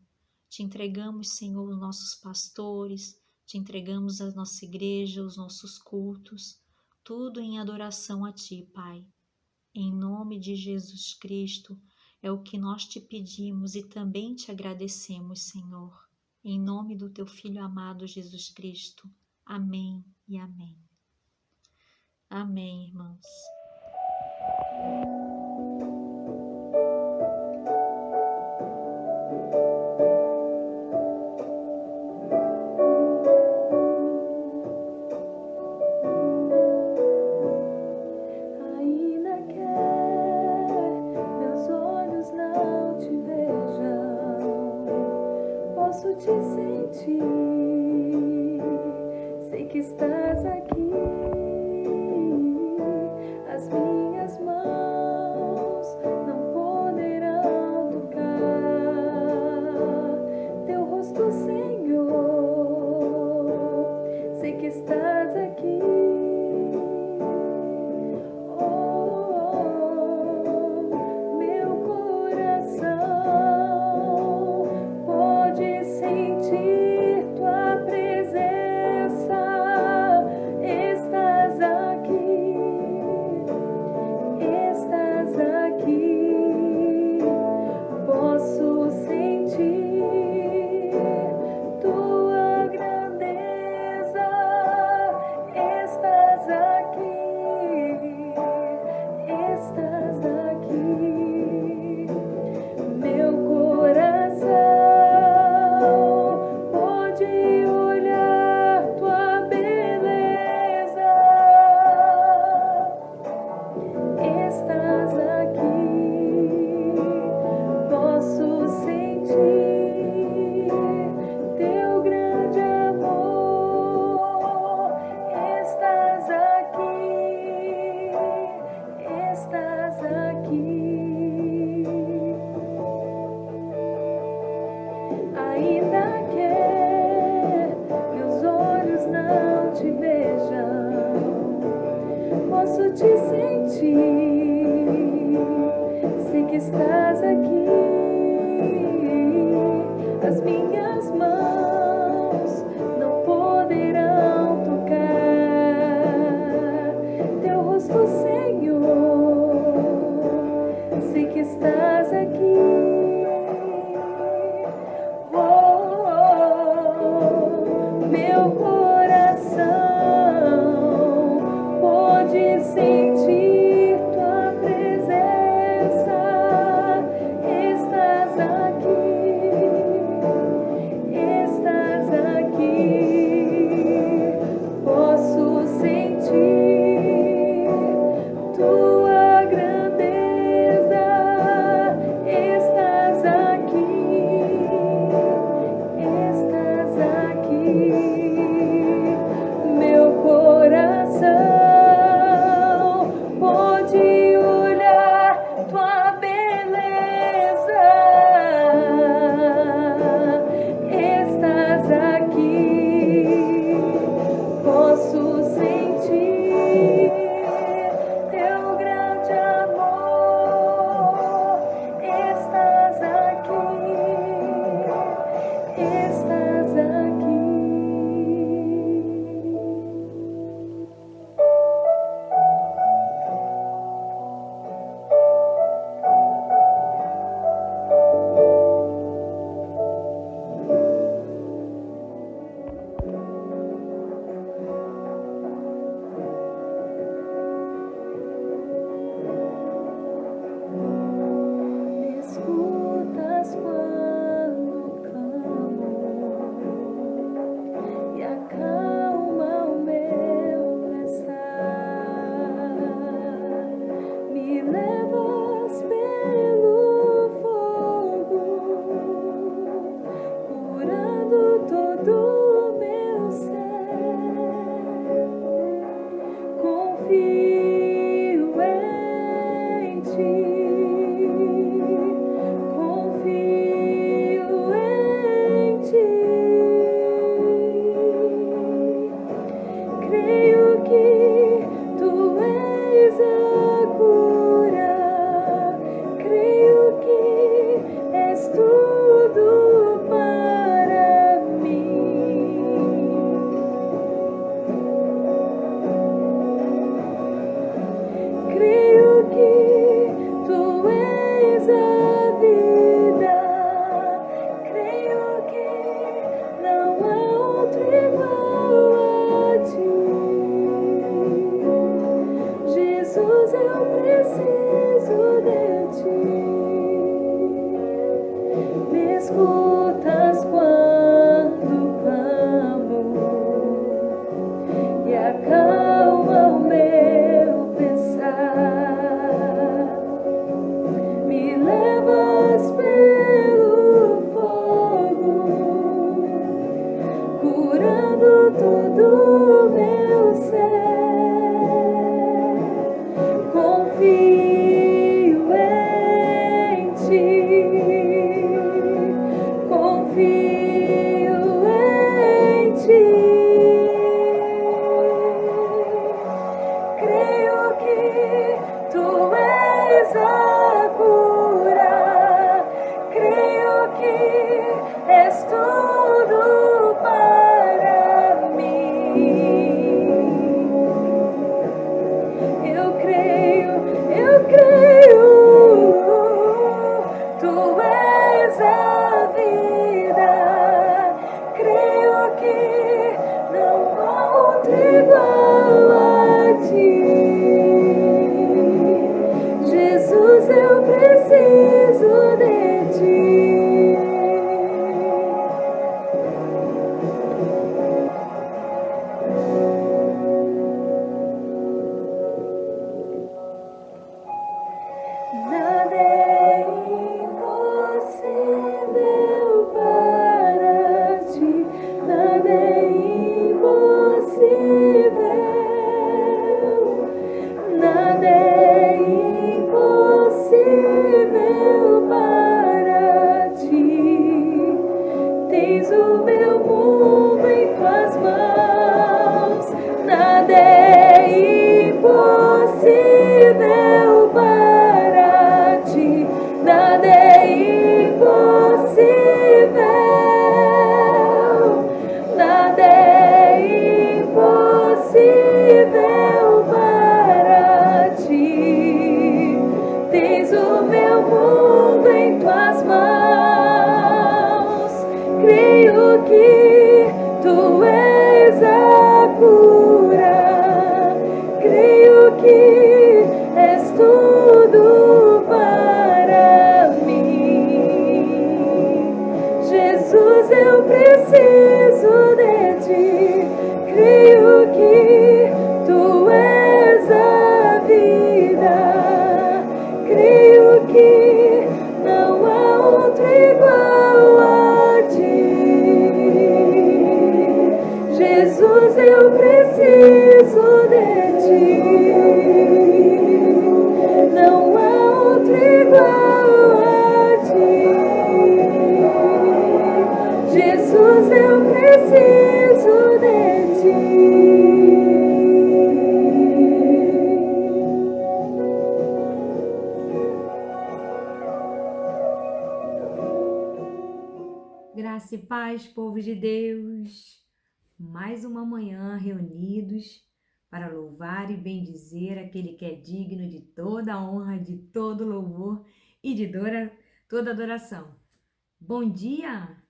Te entregamos, Senhor, os nossos pastores, Te entregamos a nossa igreja, os nossos cultos, tudo em adoração a Ti, Pai. Em nome de Jesus Cristo, é o que nós Te pedimos e também Te agradecemos, Senhor. Em nome do Teu Filho amado Jesus Cristo. Amém e amém. Amém, irmãos. Ainda quer meus olhos não te vejam, posso te sentir, sei que estás aqui. As minhas mãos não poderão tocar teu rosto, Senhor. Sei que estás aqui. Meu coração pode sentir tua presença. estás aqui. As minhas mãos não poderão tocar teu rosto, Senhor. Sei que estás aqui. Meu coração pode sentir tua presença. Estás aqui, estás aqui. Posso sentir tua grandeza. Estás aqui, estás aqui. Meu coração pode olhar tua beleza. Estás aqui. Posso sentir teu grande amor. Estás aqui, estás aqui. Me escutas quando clamo e acalma o meu pesar. Me levas pelo fogo, curando todo o meu ser. Confio em ti. Confio em ti. Creio que tu és a cura. Creio que és tudo para mim. Creio que tu és a vida. Creio que não há outro igual a ti. Jesus, eu preciso de ti. Me escutas quando clamo e acalma o meu pensar. Me levas pelo fogo, curando todo o meu ser. Confio em ti. Confio em ti. Creio que tu és a cura. Creio que és tudo para mim. Eu creio, tu és a vida. Creio que não há outro igual a ti. Jesus, eu preciso de ti. Nada é impossível para ti. Nada é Jesus, eu preciso de ti. Não há outro igual a ti. Jesus, eu preciso de ti. Graça e paz, povo de Deus. Mais uma manhã reunidos para louvar e bendizer aquele que é digno de toda honra, de todo louvor e de toda adoração. Bom dia!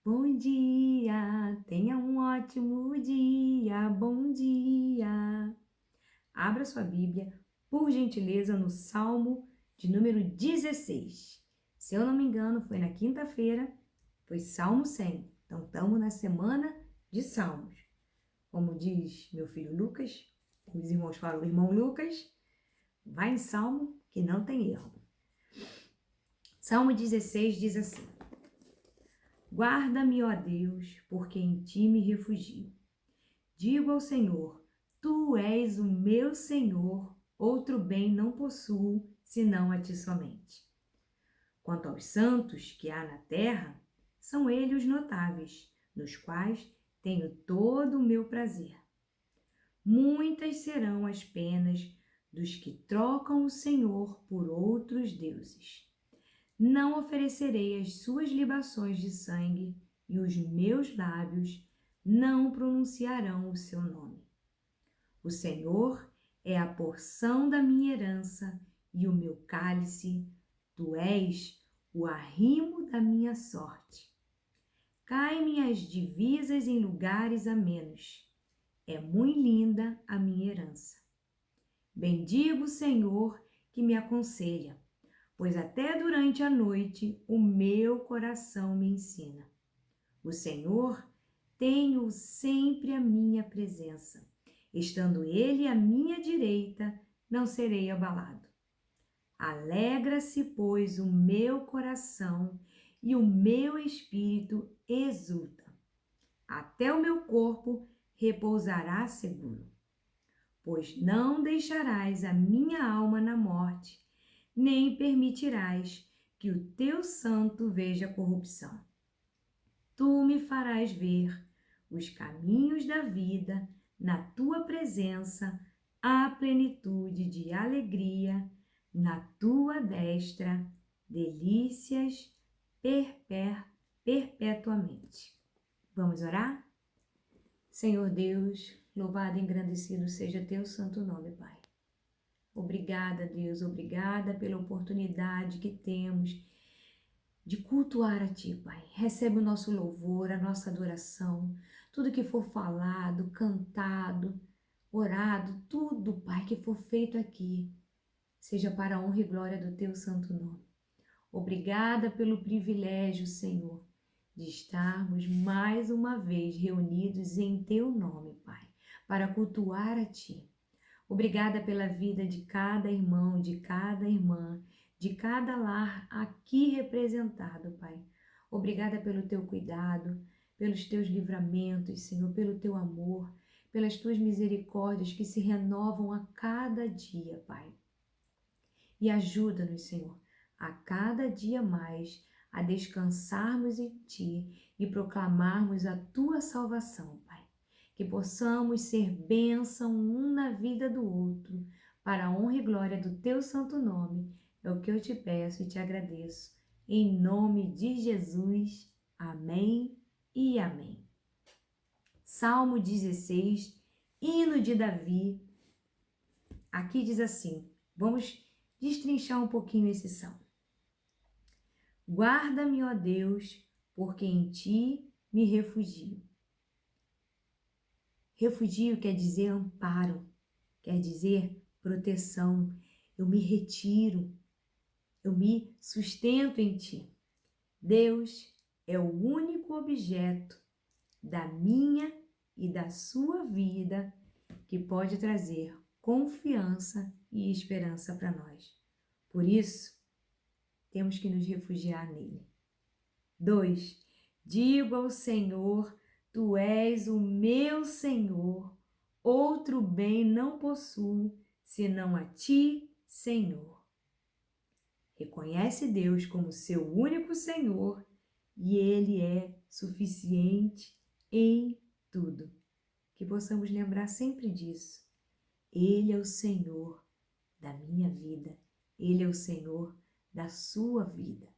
Bom dia! Tenha um ótimo dia! Bom dia! Abra sua Bíblia, por gentileza, no Salmo de número 16. Se eu não me engano, foi na quinta-feira, foi Salmo 100. Então, estamos na semana de Salmos. Como diz meu filho Lucas, os irmãos falam, o irmão Lucas, vai em Salmo que não tem erro. Salmo 16 diz assim: Guarda-me, ó Deus, porque em ti me refugio. Digo ao Senhor, tu és o meu Senhor, outro bem não possuo, senão a ti somente. Quanto aos santos que há na terra, são eles os notáveis, nos quais tenho todo o meu prazer. Muitas serão as penas dos que trocam o Senhor por outros deuses. Não oferecerei as suas libações de sangue, e os meus lábios não pronunciarão o seu nome. O Senhor é a porção da minha herança e o meu cálice, tu és o arrimo da minha sorte. Caem-me as divisas em lugares amenos. É muito linda a minha herança. Bendigo o Senhor que me aconselha, pois até durante a noite o meu coração me ensina. O Senhor tem sempre a minha presença. Estando Ele à minha direita, não serei abalado. Alegra-se, pois, o meu coração e o meu espírito exulta. Até o meu corpo repousará seguro. Pois não deixarás a minha alma na morte, nem permitirás que o teu santo veja corrupção. Tu me farás ver os caminhos da vida, na tua presença há plenitude de alegria, na tua destra delícias perpetuamente. Vamos orar? Senhor Deus, louvado e engrandecido seja teu santo nome, Pai. Obrigada, Deus, obrigada pela oportunidade que temos de cultuar a Ti, Pai. Recebe o nosso louvor, a nossa adoração, tudo que for falado, cantado, orado, tudo, Pai, que for feito aqui, seja para a honra e glória do Teu santo nome. Obrigada pelo privilégio, Senhor, de estarmos mais uma vez reunidos em Teu nome, Pai, para cultuar a Ti. Obrigada pela vida de cada irmão, de cada irmã, de cada lar aqui representado, Pai. Obrigada pelo Teu cuidado, pelos Teus livramentos, Senhor, pelo Teu amor, pelas Tuas misericórdias que se renovam a cada dia, Pai. E ajuda-nos, Senhor, a cada dia mais a descansarmos em Ti e proclamarmos a Tua salvação, Pai. Que possamos ser bênção um na vida do outro, para a honra e glória do Teu santo nome. É o que eu te peço e te agradeço. Em nome de Jesus. Amém e amém. Salmo 16, hino de Davi. Aqui diz assim, vamos destrinchar um pouquinho esse salmo. Guarda-me, ó Deus, porque em Ti me refugio. Refugio quer dizer amparo, quer dizer proteção. Eu me retiro, eu me sustento em Ti. Deus é o único objeto da minha e da sua vida que pode trazer confiança e esperança para nós. Por isso, temos que nos refugiar nele. 2. Digo ao Senhor, Tu és o meu Senhor, outro bem não possuo, senão a ti, Senhor. Reconhece Deus como seu único Senhor e Ele é suficiente em tudo. Que possamos lembrar sempre disso. Ele é o Senhor da minha vida. Ele é o Senhor da sua vida.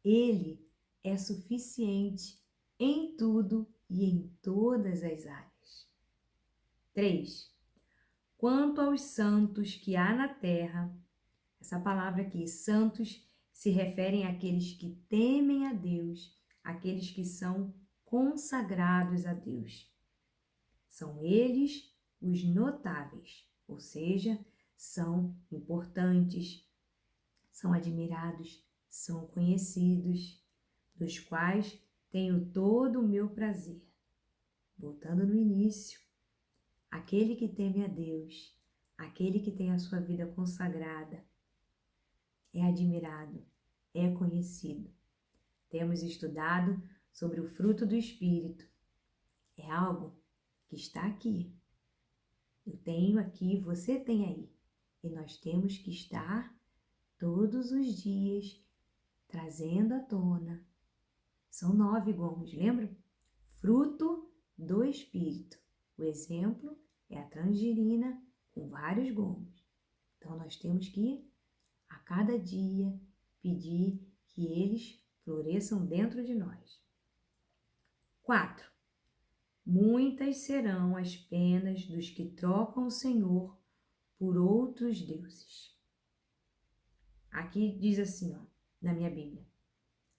Ele é suficiente em tudo e em todas as áreas. 3. Quanto aos santos que há na terra, essa palavra aqui, santos, se referem àqueles que temem a Deus, àqueles que são consagrados a Deus. São eles os notáveis, ou seja, são importantes, são admirados, são conhecidos, dos quais tenho todo o meu prazer. Voltando no início, aquele que teme a Deus, aquele que tem a sua vida consagrada, é admirado, é conhecido. Temos estudado sobre o fruto do Espírito. É algo que está aqui. Eu tenho aqui, você tem aí. E nós temos que estar todos os dias trazendo à tona. São 9 gomos, lembra? Fruto do Espírito. O exemplo é a tangerina com vários gomos. Então nós temos que, a cada dia, pedir que eles floresçam dentro de nós. 4. Muitas serão as penas dos que trocam o Senhor por outros deuses. Aqui diz assim, na minha Bíblia: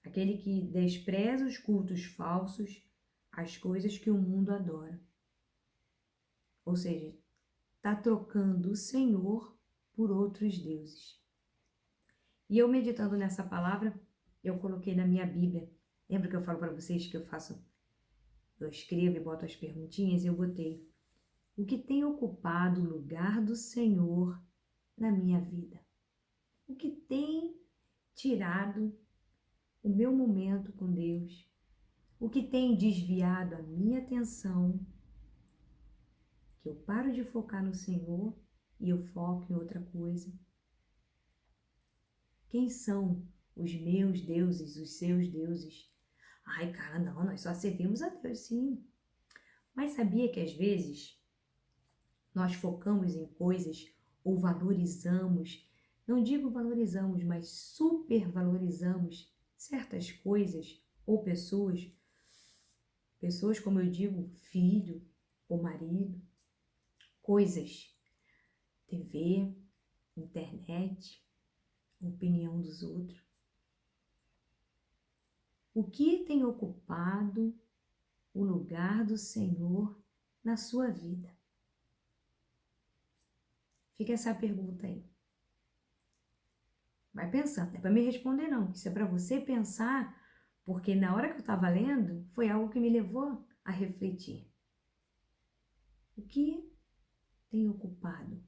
aquele que despreza os cultos falsos, as coisas que o mundo adora. Ou seja, está trocando o Senhor por outros deuses. E eu meditando nessa palavra, eu coloquei na minha Bíblia. Lembra que eu falo para vocês que eu escrevo e boto as perguntinhas? Eu botei: o que tem ocupado o lugar do Senhor na minha vida? O que tem tirado o meu momento com Deus? O que tem desviado a minha atenção? Que eu paro de focar no Senhor e eu foco em outra coisa. Quem são os meus deuses, os seus deuses? Ai, cara, não, nós só servimos a Deus, sim. Mas sabia que às vezes nós focamos em coisas ou valorizamos, não digo valorizamos, mas supervalorizamos certas coisas ou pessoas, como eu digo, filho ou marido, coisas, TV, internet, opinião dos outros. O que tem ocupado o lugar do Senhor na sua vida? Fica essa pergunta aí. Vai pensando, não é para me responder não, isso é para você pensar, porque na hora que eu estava lendo, foi algo que me levou a refletir. O que tem ocupado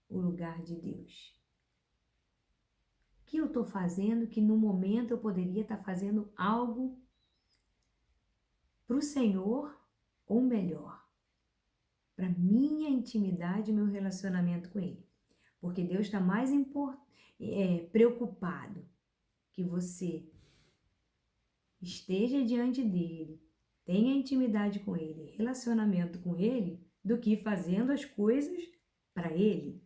o lugar de Deus? O que eu estou fazendo que no momento eu poderia estar fazendo algo para o Senhor, ou melhor, para minha intimidade e meu relacionamento com Ele? Porque Deus está mais preocupado que você esteja diante dEle, tenha intimidade com Ele, relacionamento com Ele, do que fazendo as coisas para Ele.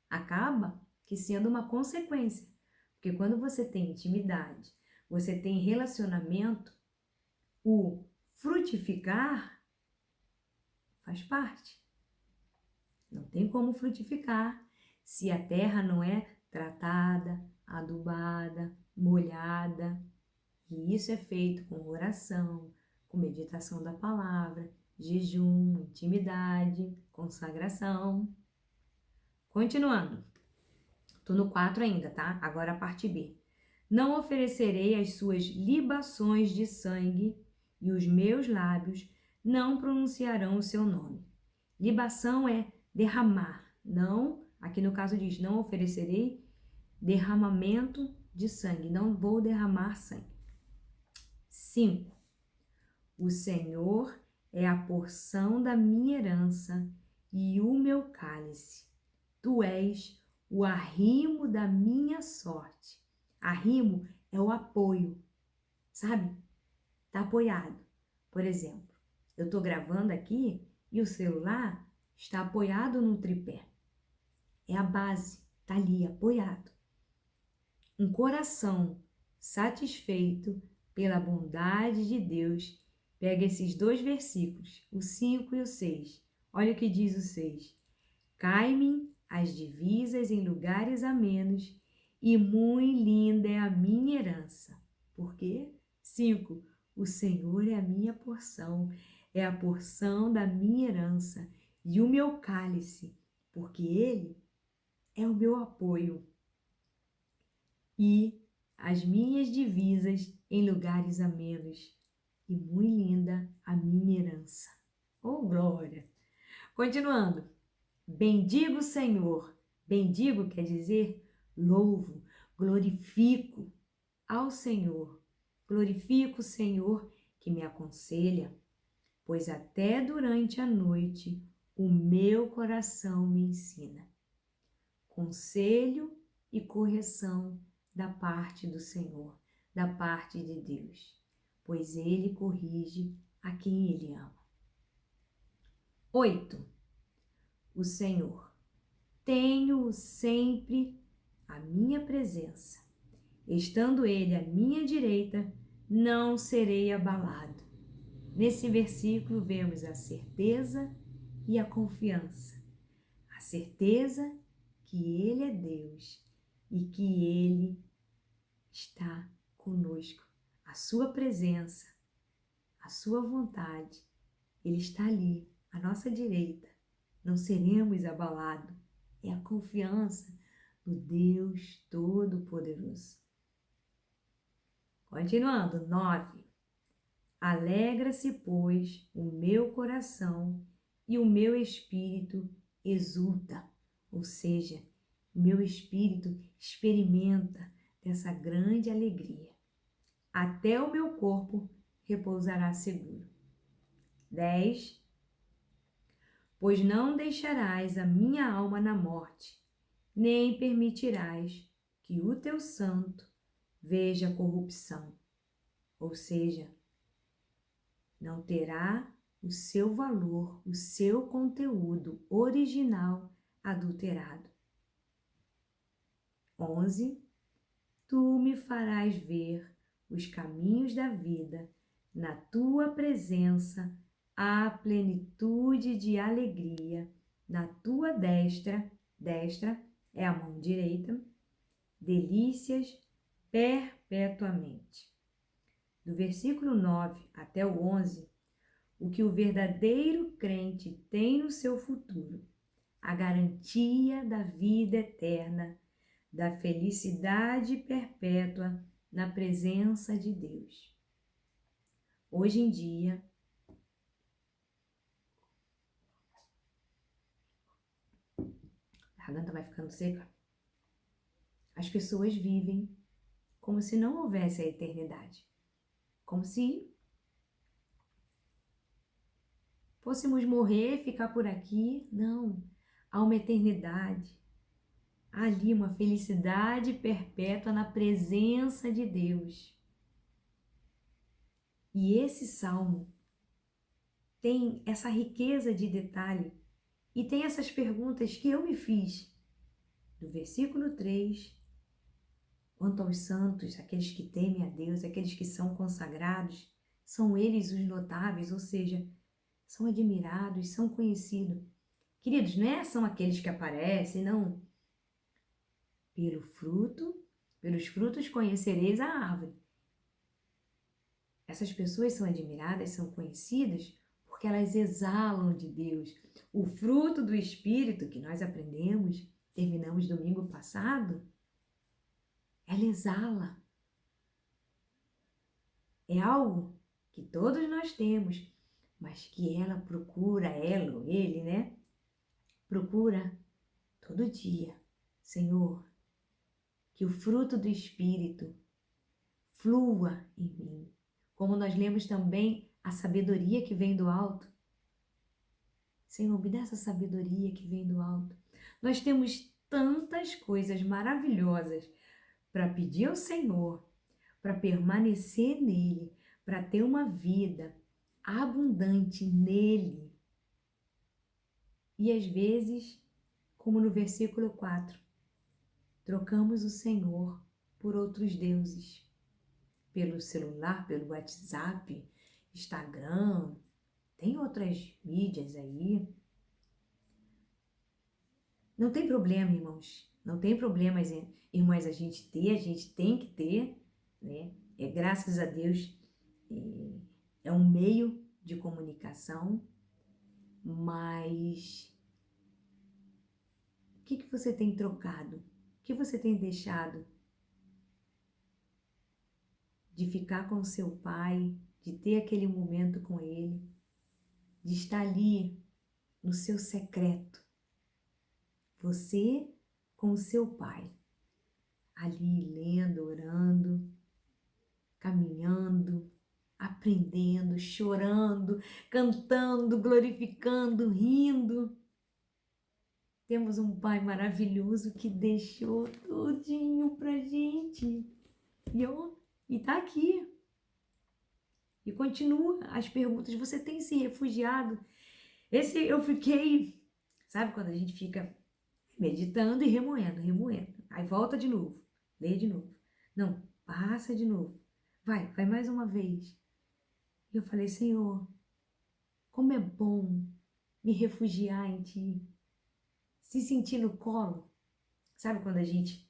Acaba que sendo uma consequência. Porque quando você tem intimidade, você tem relacionamento, o frutificar faz parte. Não tem como frutificar se a terra não é tratada, adubada, molhada. E isso é feito com oração, com meditação da palavra, jejum, intimidade, consagração. Continuando. Estou no 4 ainda, tá? Agora a parte B. Não oferecerei as suas libações de sangue e os meus lábios não pronunciarão o seu nome. Libação é derramar. Não, aqui no caso diz, não oferecerei derramamento de sangue. Não vou derramar sangue. 5. O Senhor é a porção da minha herança e o meu cálice. Tu és o arrimo da minha sorte. Arrimo é o apoio, sabe? Tá apoiado. Por exemplo, eu estou gravando aqui e o celular está apoiado no tripé. É a base, tá ali, apoiado. Um coração satisfeito pela bondade de Deus pega esses 2 versículos, o 5 e o 6. Olha o que diz o 6. Cai-me as divisas em lugares amenos e muito linda é a minha herança. Por quê? 5. O Senhor é a minha porção, é a porção da minha herança e o meu cálice, porque Ele é o meu apoio. E as minhas divisas em lugares amenos e muito linda a minha herança. Oh, glória! Continuando. Bendigo o Senhor. Bendigo quer dizer louvo, glorifico ao Senhor. Glorifico o Senhor que me aconselha, pois até durante a noite o meu coração me ensina. Conselho e correção da parte do Senhor, da parte de Deus, pois Ele corrige a quem Ele ama. 8. O Senhor. Tenho sempre a minha presença. Estando Ele à minha direita, não serei abalado. Nesse versículo vemos a certeza e a confiança. A certeza que Ele é Deus e que Ele está conosco. A sua presença, a sua vontade, Ele está ali, à nossa direita. Não seremos abalados. É a confiança no Deus Todo-Poderoso. Continuando, 9. Alegra-se, pois, o meu coração e o meu espírito exulta. Ou seja, o meu espírito experimenta dessa grande alegria. Até o meu corpo repousará seguro. 10. Pois não deixarás a minha alma na morte, nem permitirás que o teu santo veja corrupção. Ou seja, não terá o seu valor, o seu conteúdo original adulterado. 11. Tu me farás ver os caminhos da vida, na tua presença há plenitude de alegria, na tua destra é a mão direita, delícias perpetuamente. Do versículo 9 até o 11, o que o verdadeiro crente tem no seu futuro, a garantia da vida eterna, da felicidade perpétua na presença de Deus. Hoje em dia, a garganta vai ficando seca, as pessoas vivem como se não houvesse a eternidade. Como se fôssemos morrer, ficar por aqui. Não, há uma eternidade. Há ali uma felicidade perpétua na presença de Deus. E esse salmo tem essa riqueza de detalhe e tem essas perguntas que eu me fiz. Do versículo 3, quanto aos santos, aqueles que temem a Deus, aqueles que são consagrados, são eles os notáveis, ou seja, são admirados, são conhecidos. Queridos, não são aqueles que aparecem, não. Pelos frutos conhecereis a árvore. Essas pessoas são admiradas, são conhecidas porque elas exalam de Deus. O fruto do Espírito que nós aprendemos, terminamos domingo passado, ela exala. É algo que todos nós temos, mas que ela procura, ela ou ele, né? Procura todo dia. Senhor, que o fruto do Espírito flua em mim. Como nós lemos também a sabedoria que vem do alto. Senhor, me dá essa sabedoria que vem do alto. Nós temos tantas coisas maravilhosas para pedir ao Senhor, para permanecer nele, para ter uma vida abundante nele. E às vezes, como no versículo 4, trocamos o Senhor por outros deuses, pelo celular, pelo WhatsApp, Instagram, tem outras mídias aí. Não tem problema, irmãos. Não tem problema, irmãs, a gente tem que ter, né? Graças a Deus, é um meio de comunicação, mas o que você tem trocado? O que você tem deixado de ficar com o seu pai, de ter aquele momento com ele, de estar ali no seu secreto, você com o seu pai, ali lendo, orando, caminhando, aprendendo, chorando, cantando, glorificando, rindo. Temos um pai maravilhoso que deixou tudinho pra gente. E tá aqui. E continua as perguntas. Você tem se refugiado? Eu fiquei, sabe quando a gente fica meditando e remoendo. Aí volta de novo, lê de novo. Não, passa de novo. Vai mais uma vez. E eu falei, Senhor, como é bom me refugiar em Ti. Se sentir no colo. Sabe quando a gente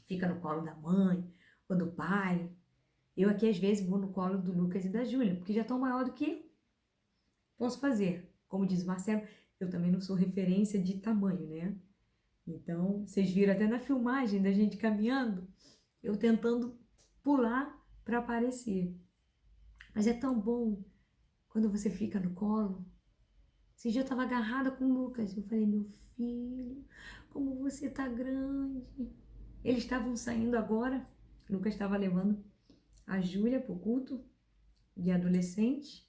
fica no colo da mãe ou do pai? Eu aqui às vezes vou no colo do Lucas e da Júlia, porque já estão maior do que eu. Posso fazer. Como diz o Marcelo, eu também não sou referência de tamanho, né? Então, vocês viram até na filmagem da gente caminhando, eu tentando pular para aparecer. Mas é tão bom quando você fica no colo. Esse dia eu estava agarrada com o Lucas. Eu falei, meu filho, como você tá grande. Eles estavam saindo agora. O Lucas estava levando a Júlia para o culto de adolescente.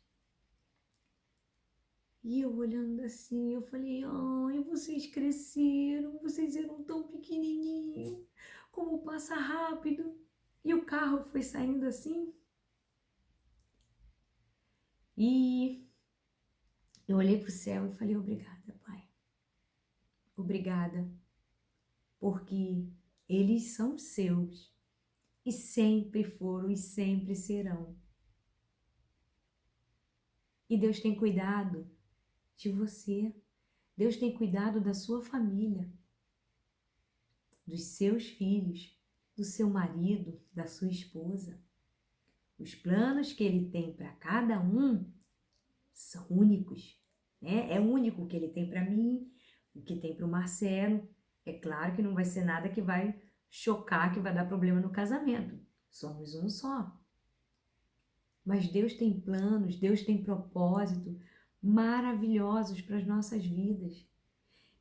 E eu olhando assim, eu falei, ai, vocês cresceram, vocês eram tão pequenininhos, como passa rápido. E o carro foi saindo assim. E eu olhei para o céu e falei, obrigada, Pai. Obrigada, porque eles são seus e sempre foram e sempre serão. E Deus tem cuidado de você. Deus tem cuidado da sua família, dos seus filhos, do seu marido, da sua esposa. Os planos que Ele tem para cada um são únicos, né? É único o que Ele tem para mim, o que tem para o Marcelo. É claro que não vai ser nada que vai chocar, que vai dar problema no casamento. Somos um só. Mas Deus tem planos, Deus tem propósito maravilhosos para as nossas vidas.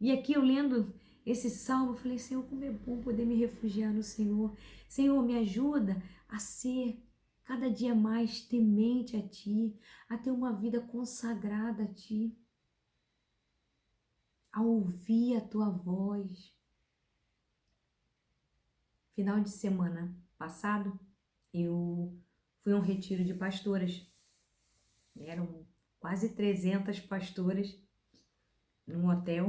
E aqui eu lendo esse salmo, eu falei, Senhor, como é bom poder me refugiar no Senhor. Senhor, me ajuda a ser cada dia mais temente a Ti, a ter uma vida consagrada a Ti, a ouvir a Tua voz. Final de semana passado, eu fui a um retiro de pastoras. Eram quase 300 pastoras num hotel.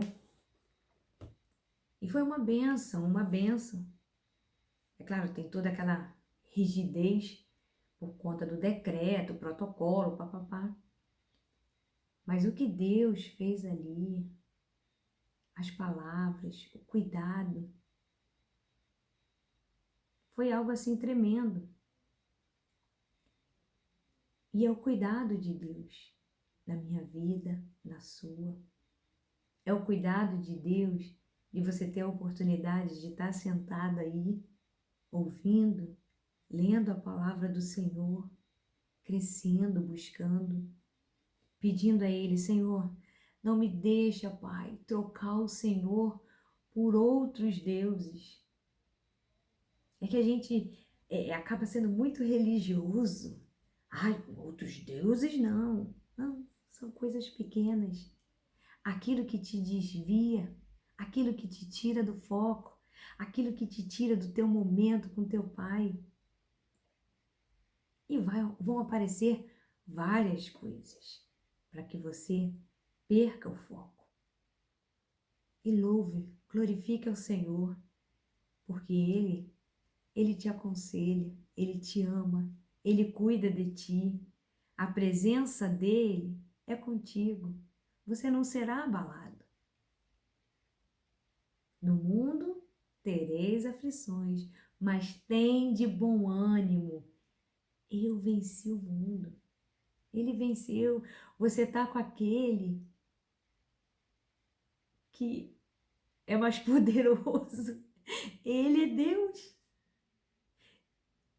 E foi uma bênção, uma bênção. É claro, tem toda aquela rigidez por conta do decreto, protocolo, papapá. Mas o que Deus fez ali, as palavras, o cuidado, foi algo assim tremendo. E é o cuidado de Deus na minha vida, na sua. É o cuidado de Deus de você ter a oportunidade de estar sentado aí, ouvindo, lendo a palavra do Senhor, crescendo, buscando, pedindo a Ele, Senhor, não me deixa, Pai, trocar o Senhor por outros deuses. É que a gente acaba sendo muito religioso, Ai, outros deuses não. Não, são coisas pequenas. Aquilo que te desvia, aquilo que te tira do foco, aquilo que te tira do teu momento com teu pai. E vão aparecer várias coisas para que você perca o foco. E louve, glorifique ao Senhor, porque Ele te aconselha, Ele te ama, Ele cuida de ti. A presença dEle é contigo. Você não será abalado. No mundo tereis aflições, mas tem de bom ânimo. Eu venci o mundo. Ele venceu. Você está com aquele que é mais poderoso. Ele é Deus.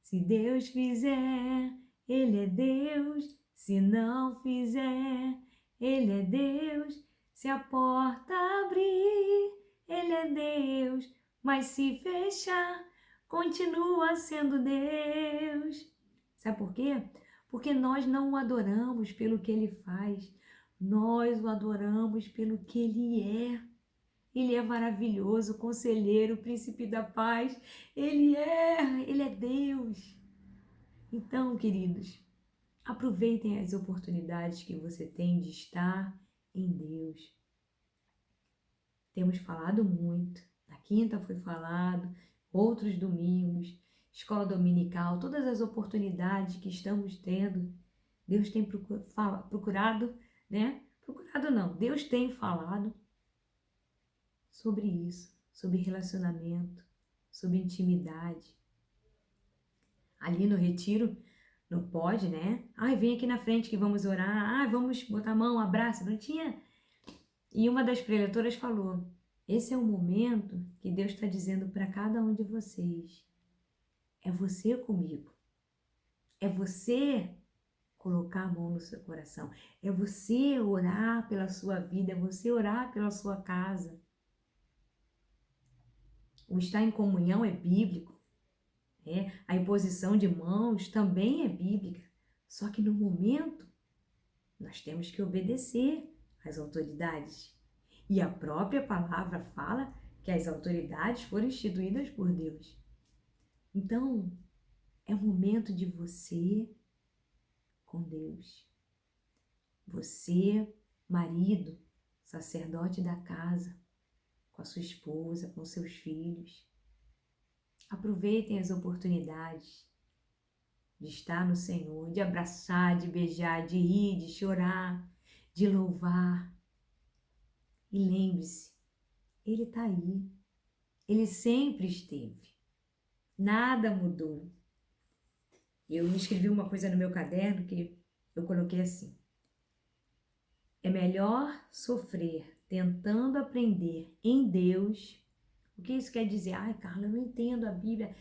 Se Deus fizer, Ele é Deus. Se não fizer, Ele é Deus. Se a porta abrir, Ele é Deus. Mas se fechar, continua sendo Deus. Sabe por quê? Porque nós não o adoramos pelo que Ele faz. Nós o adoramos pelo que Ele é. Ele é maravilhoso, conselheiro, príncipe da paz. Ele é Deus. Então, queridos, aproveitem as oportunidades que você tem de estar em Deus. Temos falado muito. Na quinta foi falado, outros domingos, escola dominical, todas as oportunidades que estamos tendo. Deus tem procurado, né? Procurado não, Deus tem falado sobre isso, sobre relacionamento, sobre intimidade. Ali no retiro, não pode, né? Ai, vem aqui na frente que vamos orar. Ai, vamos botar a mão, um abraço. Não tinha. E uma das preletoras falou, esse é o momento que Deus está dizendo para cada um de vocês. É você comigo. É você colocar a mão no seu coração. É você orar pela sua vida. É você orar pela sua casa. O estar em comunhão é bíblico. A imposição de mãos também é bíblica. Só que no momento, nós temos que obedecer às autoridades. E a própria palavra fala que as autoridades foram instituídas por Deus. Então, é o momento de você com Deus. Você, marido, sacerdote da casa, com a sua esposa, com seus filhos. Aproveitem as oportunidades de estar no Senhor, de abraçar, de beijar, de rir, de chorar, de louvar. E lembre-se, Ele está aí. Ele sempre esteve. Nada mudou. Eu escrevi uma coisa no meu caderno que eu coloquei assim. É melhor sofrer tentando aprender em Deus. O que isso quer dizer? Ai, Carla, eu não entendo a Bíblia.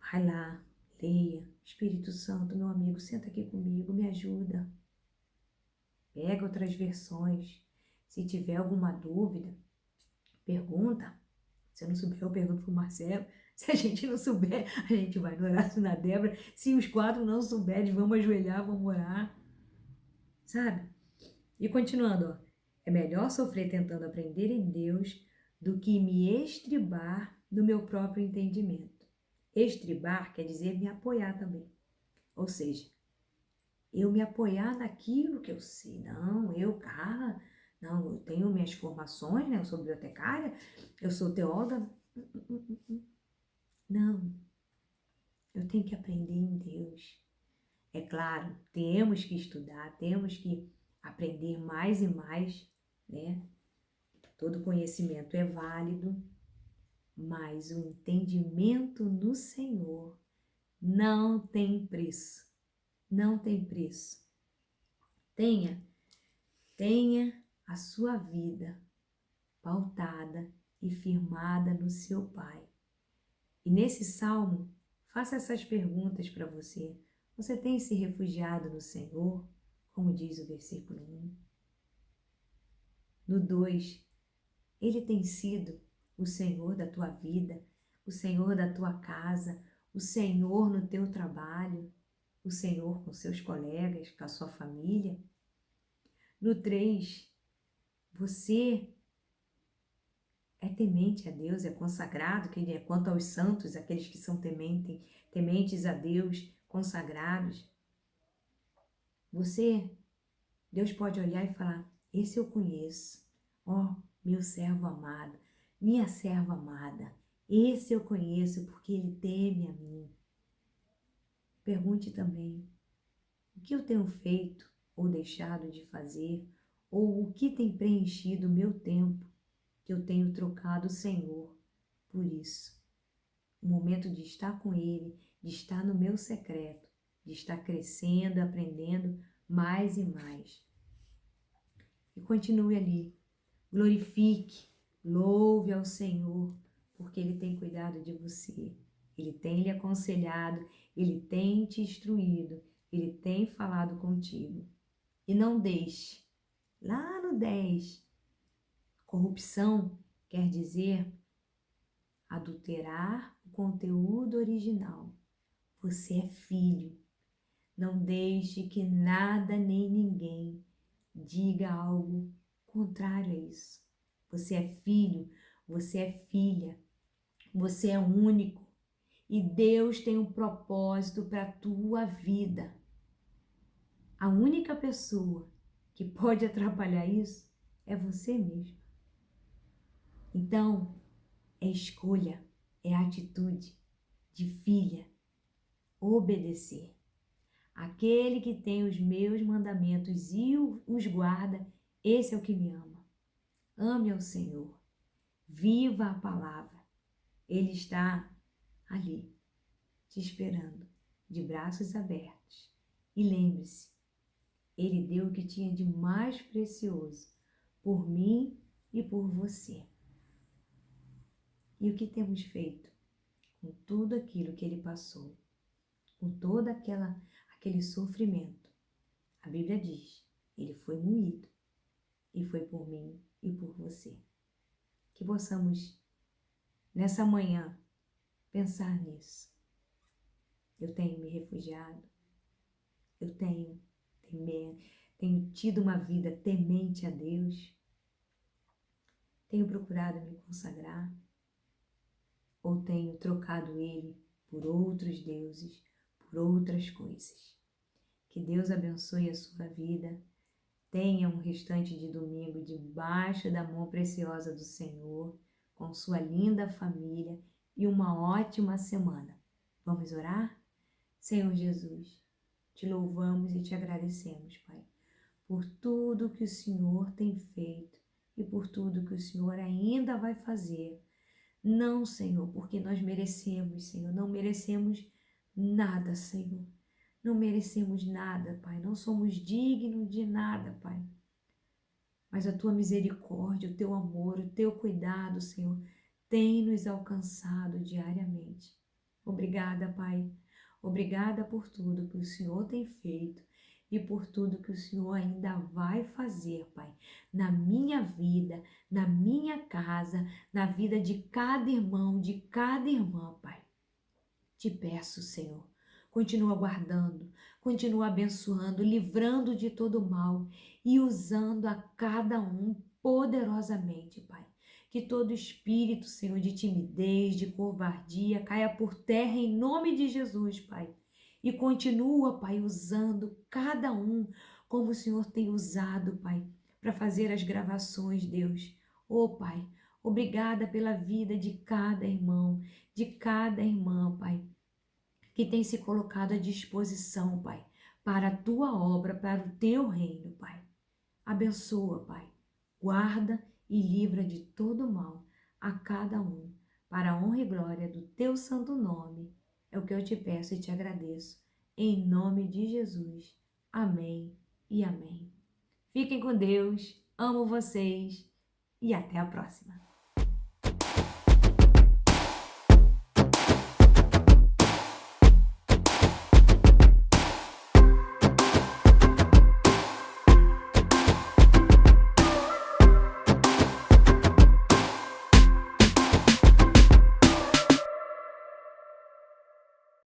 Vai lá, leia. Espírito Santo, meu amigo, senta aqui comigo, me ajuda. Pega outras versões. Se tiver alguma dúvida, pergunta. Se eu não souber, eu pergunto pro Marcelo. Se a gente não souber, a gente vai no Horácio, na Débora. Se os 4 não souberem, vamos ajoelhar, vamos orar. Sabe? E continuando, ó. É melhor sofrer tentando aprender em Deus do que me estribar no meu próprio entendimento. Estribar quer dizer me apoiar também. Ou seja, eu me apoiar naquilo que eu sei. Não, Carla, não, eu tenho minhas formações, né? Eu sou bibliotecária, eu sou teóloga. Não, eu tenho que aprender em Deus. É claro, temos que estudar, temos que aprender mais e mais, né? Todo conhecimento é válido, mas o entendimento no Senhor não tem preço. Não tem preço. Tenha a sua vida pautada e firmada no seu Pai. E nesse salmo, faça essas perguntas para você. Você tem se refugiado no Senhor, como diz o versículo 1? No 2, Ele tem sido o Senhor da tua vida, o Senhor da tua casa, o Senhor no teu trabalho. o Senhor com seus colegas, com a sua família. No 3, você é temente a Deus, é consagrado, que é quanto aos santos, aqueles que são tementes a Deus, consagrados. Deus pode olhar e falar, esse eu conheço, ó, meu servo amado, minha serva amada, esse eu conheço porque ele teme a mim. Pergunte também, o que eu tenho feito ou deixado de fazer, ou o que tem preenchido o meu tempo, que eu tenho trocado o Senhor por isso. O momento de estar com Ele, de estar no meu secreto, de estar crescendo, aprendendo mais e mais. E continue ali, glorifique, louve ao Senhor, porque Ele tem cuidado de você, Ele tem lhe aconselhado, Ele tem te instruído, Ele tem falado contigo. E não deixe, lá no 10, corrupção quer dizer adulterar o conteúdo original. Você é filho. Não deixe que nada nem ninguém diga algo contrário a isso. Você é filho, você é filha, você é único e Deus tem um propósito para a tua vida. A única pessoa que pode atrapalhar isso é você mesmo. Então, é escolha, é atitude de filha, obedecer. Aquele que tem os meus mandamentos e os guarda, esse é o que me ama. Ame ao Senhor, viva a palavra. Ele está ali, te esperando, de braços abertos. E lembre-se, Ele deu o que tinha de mais precioso por mim e por você. E o que temos feito com tudo aquilo que Ele passou, com todo aquele sofrimento? A Bíblia diz, Ele foi moído e foi por mim e por você. Que possamos, nessa manhã, pensar nisso. Eu tenho me refugiado, eu tenho tido uma vida temente a Deus, tenho procurado me consagrar, ou tenho trocado Ele por outros deuses, por outras coisas. Que Deus abençoe a sua vida. Tenha um restante de domingo debaixo da mão preciosa do Senhor, com sua linda família e uma ótima semana. Vamos orar? Senhor Jesus, te louvamos e te agradecemos, Pai, por tudo que o Senhor tem feito e por tudo que o Senhor ainda vai fazer. Não, Senhor, porque nós merecemos, Senhor, não merecemos nada, Senhor. Não merecemos nada, Pai, não somos dignos de nada, Pai. Mas a Tua misericórdia, o Teu amor, o Teu cuidado, Senhor, tem nos alcançado diariamente. Obrigada, Pai. Obrigada por tudo que o Senhor tem feito e por tudo que o Senhor ainda vai fazer, Pai, na minha vida, na minha casa, na vida de cada irmão, de cada irmã, Pai. Te peço, Senhor, continua guardando, continua abençoando, livrando de todo mal e usando a cada um poderosamente, Pai. Que todo espírito, Senhor, de timidez, de covardia caia por terra em nome de Jesus, Pai. E continua, Pai, usando cada um como o Senhor tem usado, Pai, para fazer as gravações, Deus. Oh, Pai, obrigada pela vida de cada irmão, de cada irmã, Pai, que tem se colocado à disposição, Pai, para a Tua obra, para o Teu reino, Pai. Abençoa, Pai, guarda e livra de todo mal a cada um, para a honra e glória do Teu santo nome. É o que eu te peço e te agradeço. Em nome de Jesus. Amém e amém. Fiquem com Deus, amo vocês e até a próxima.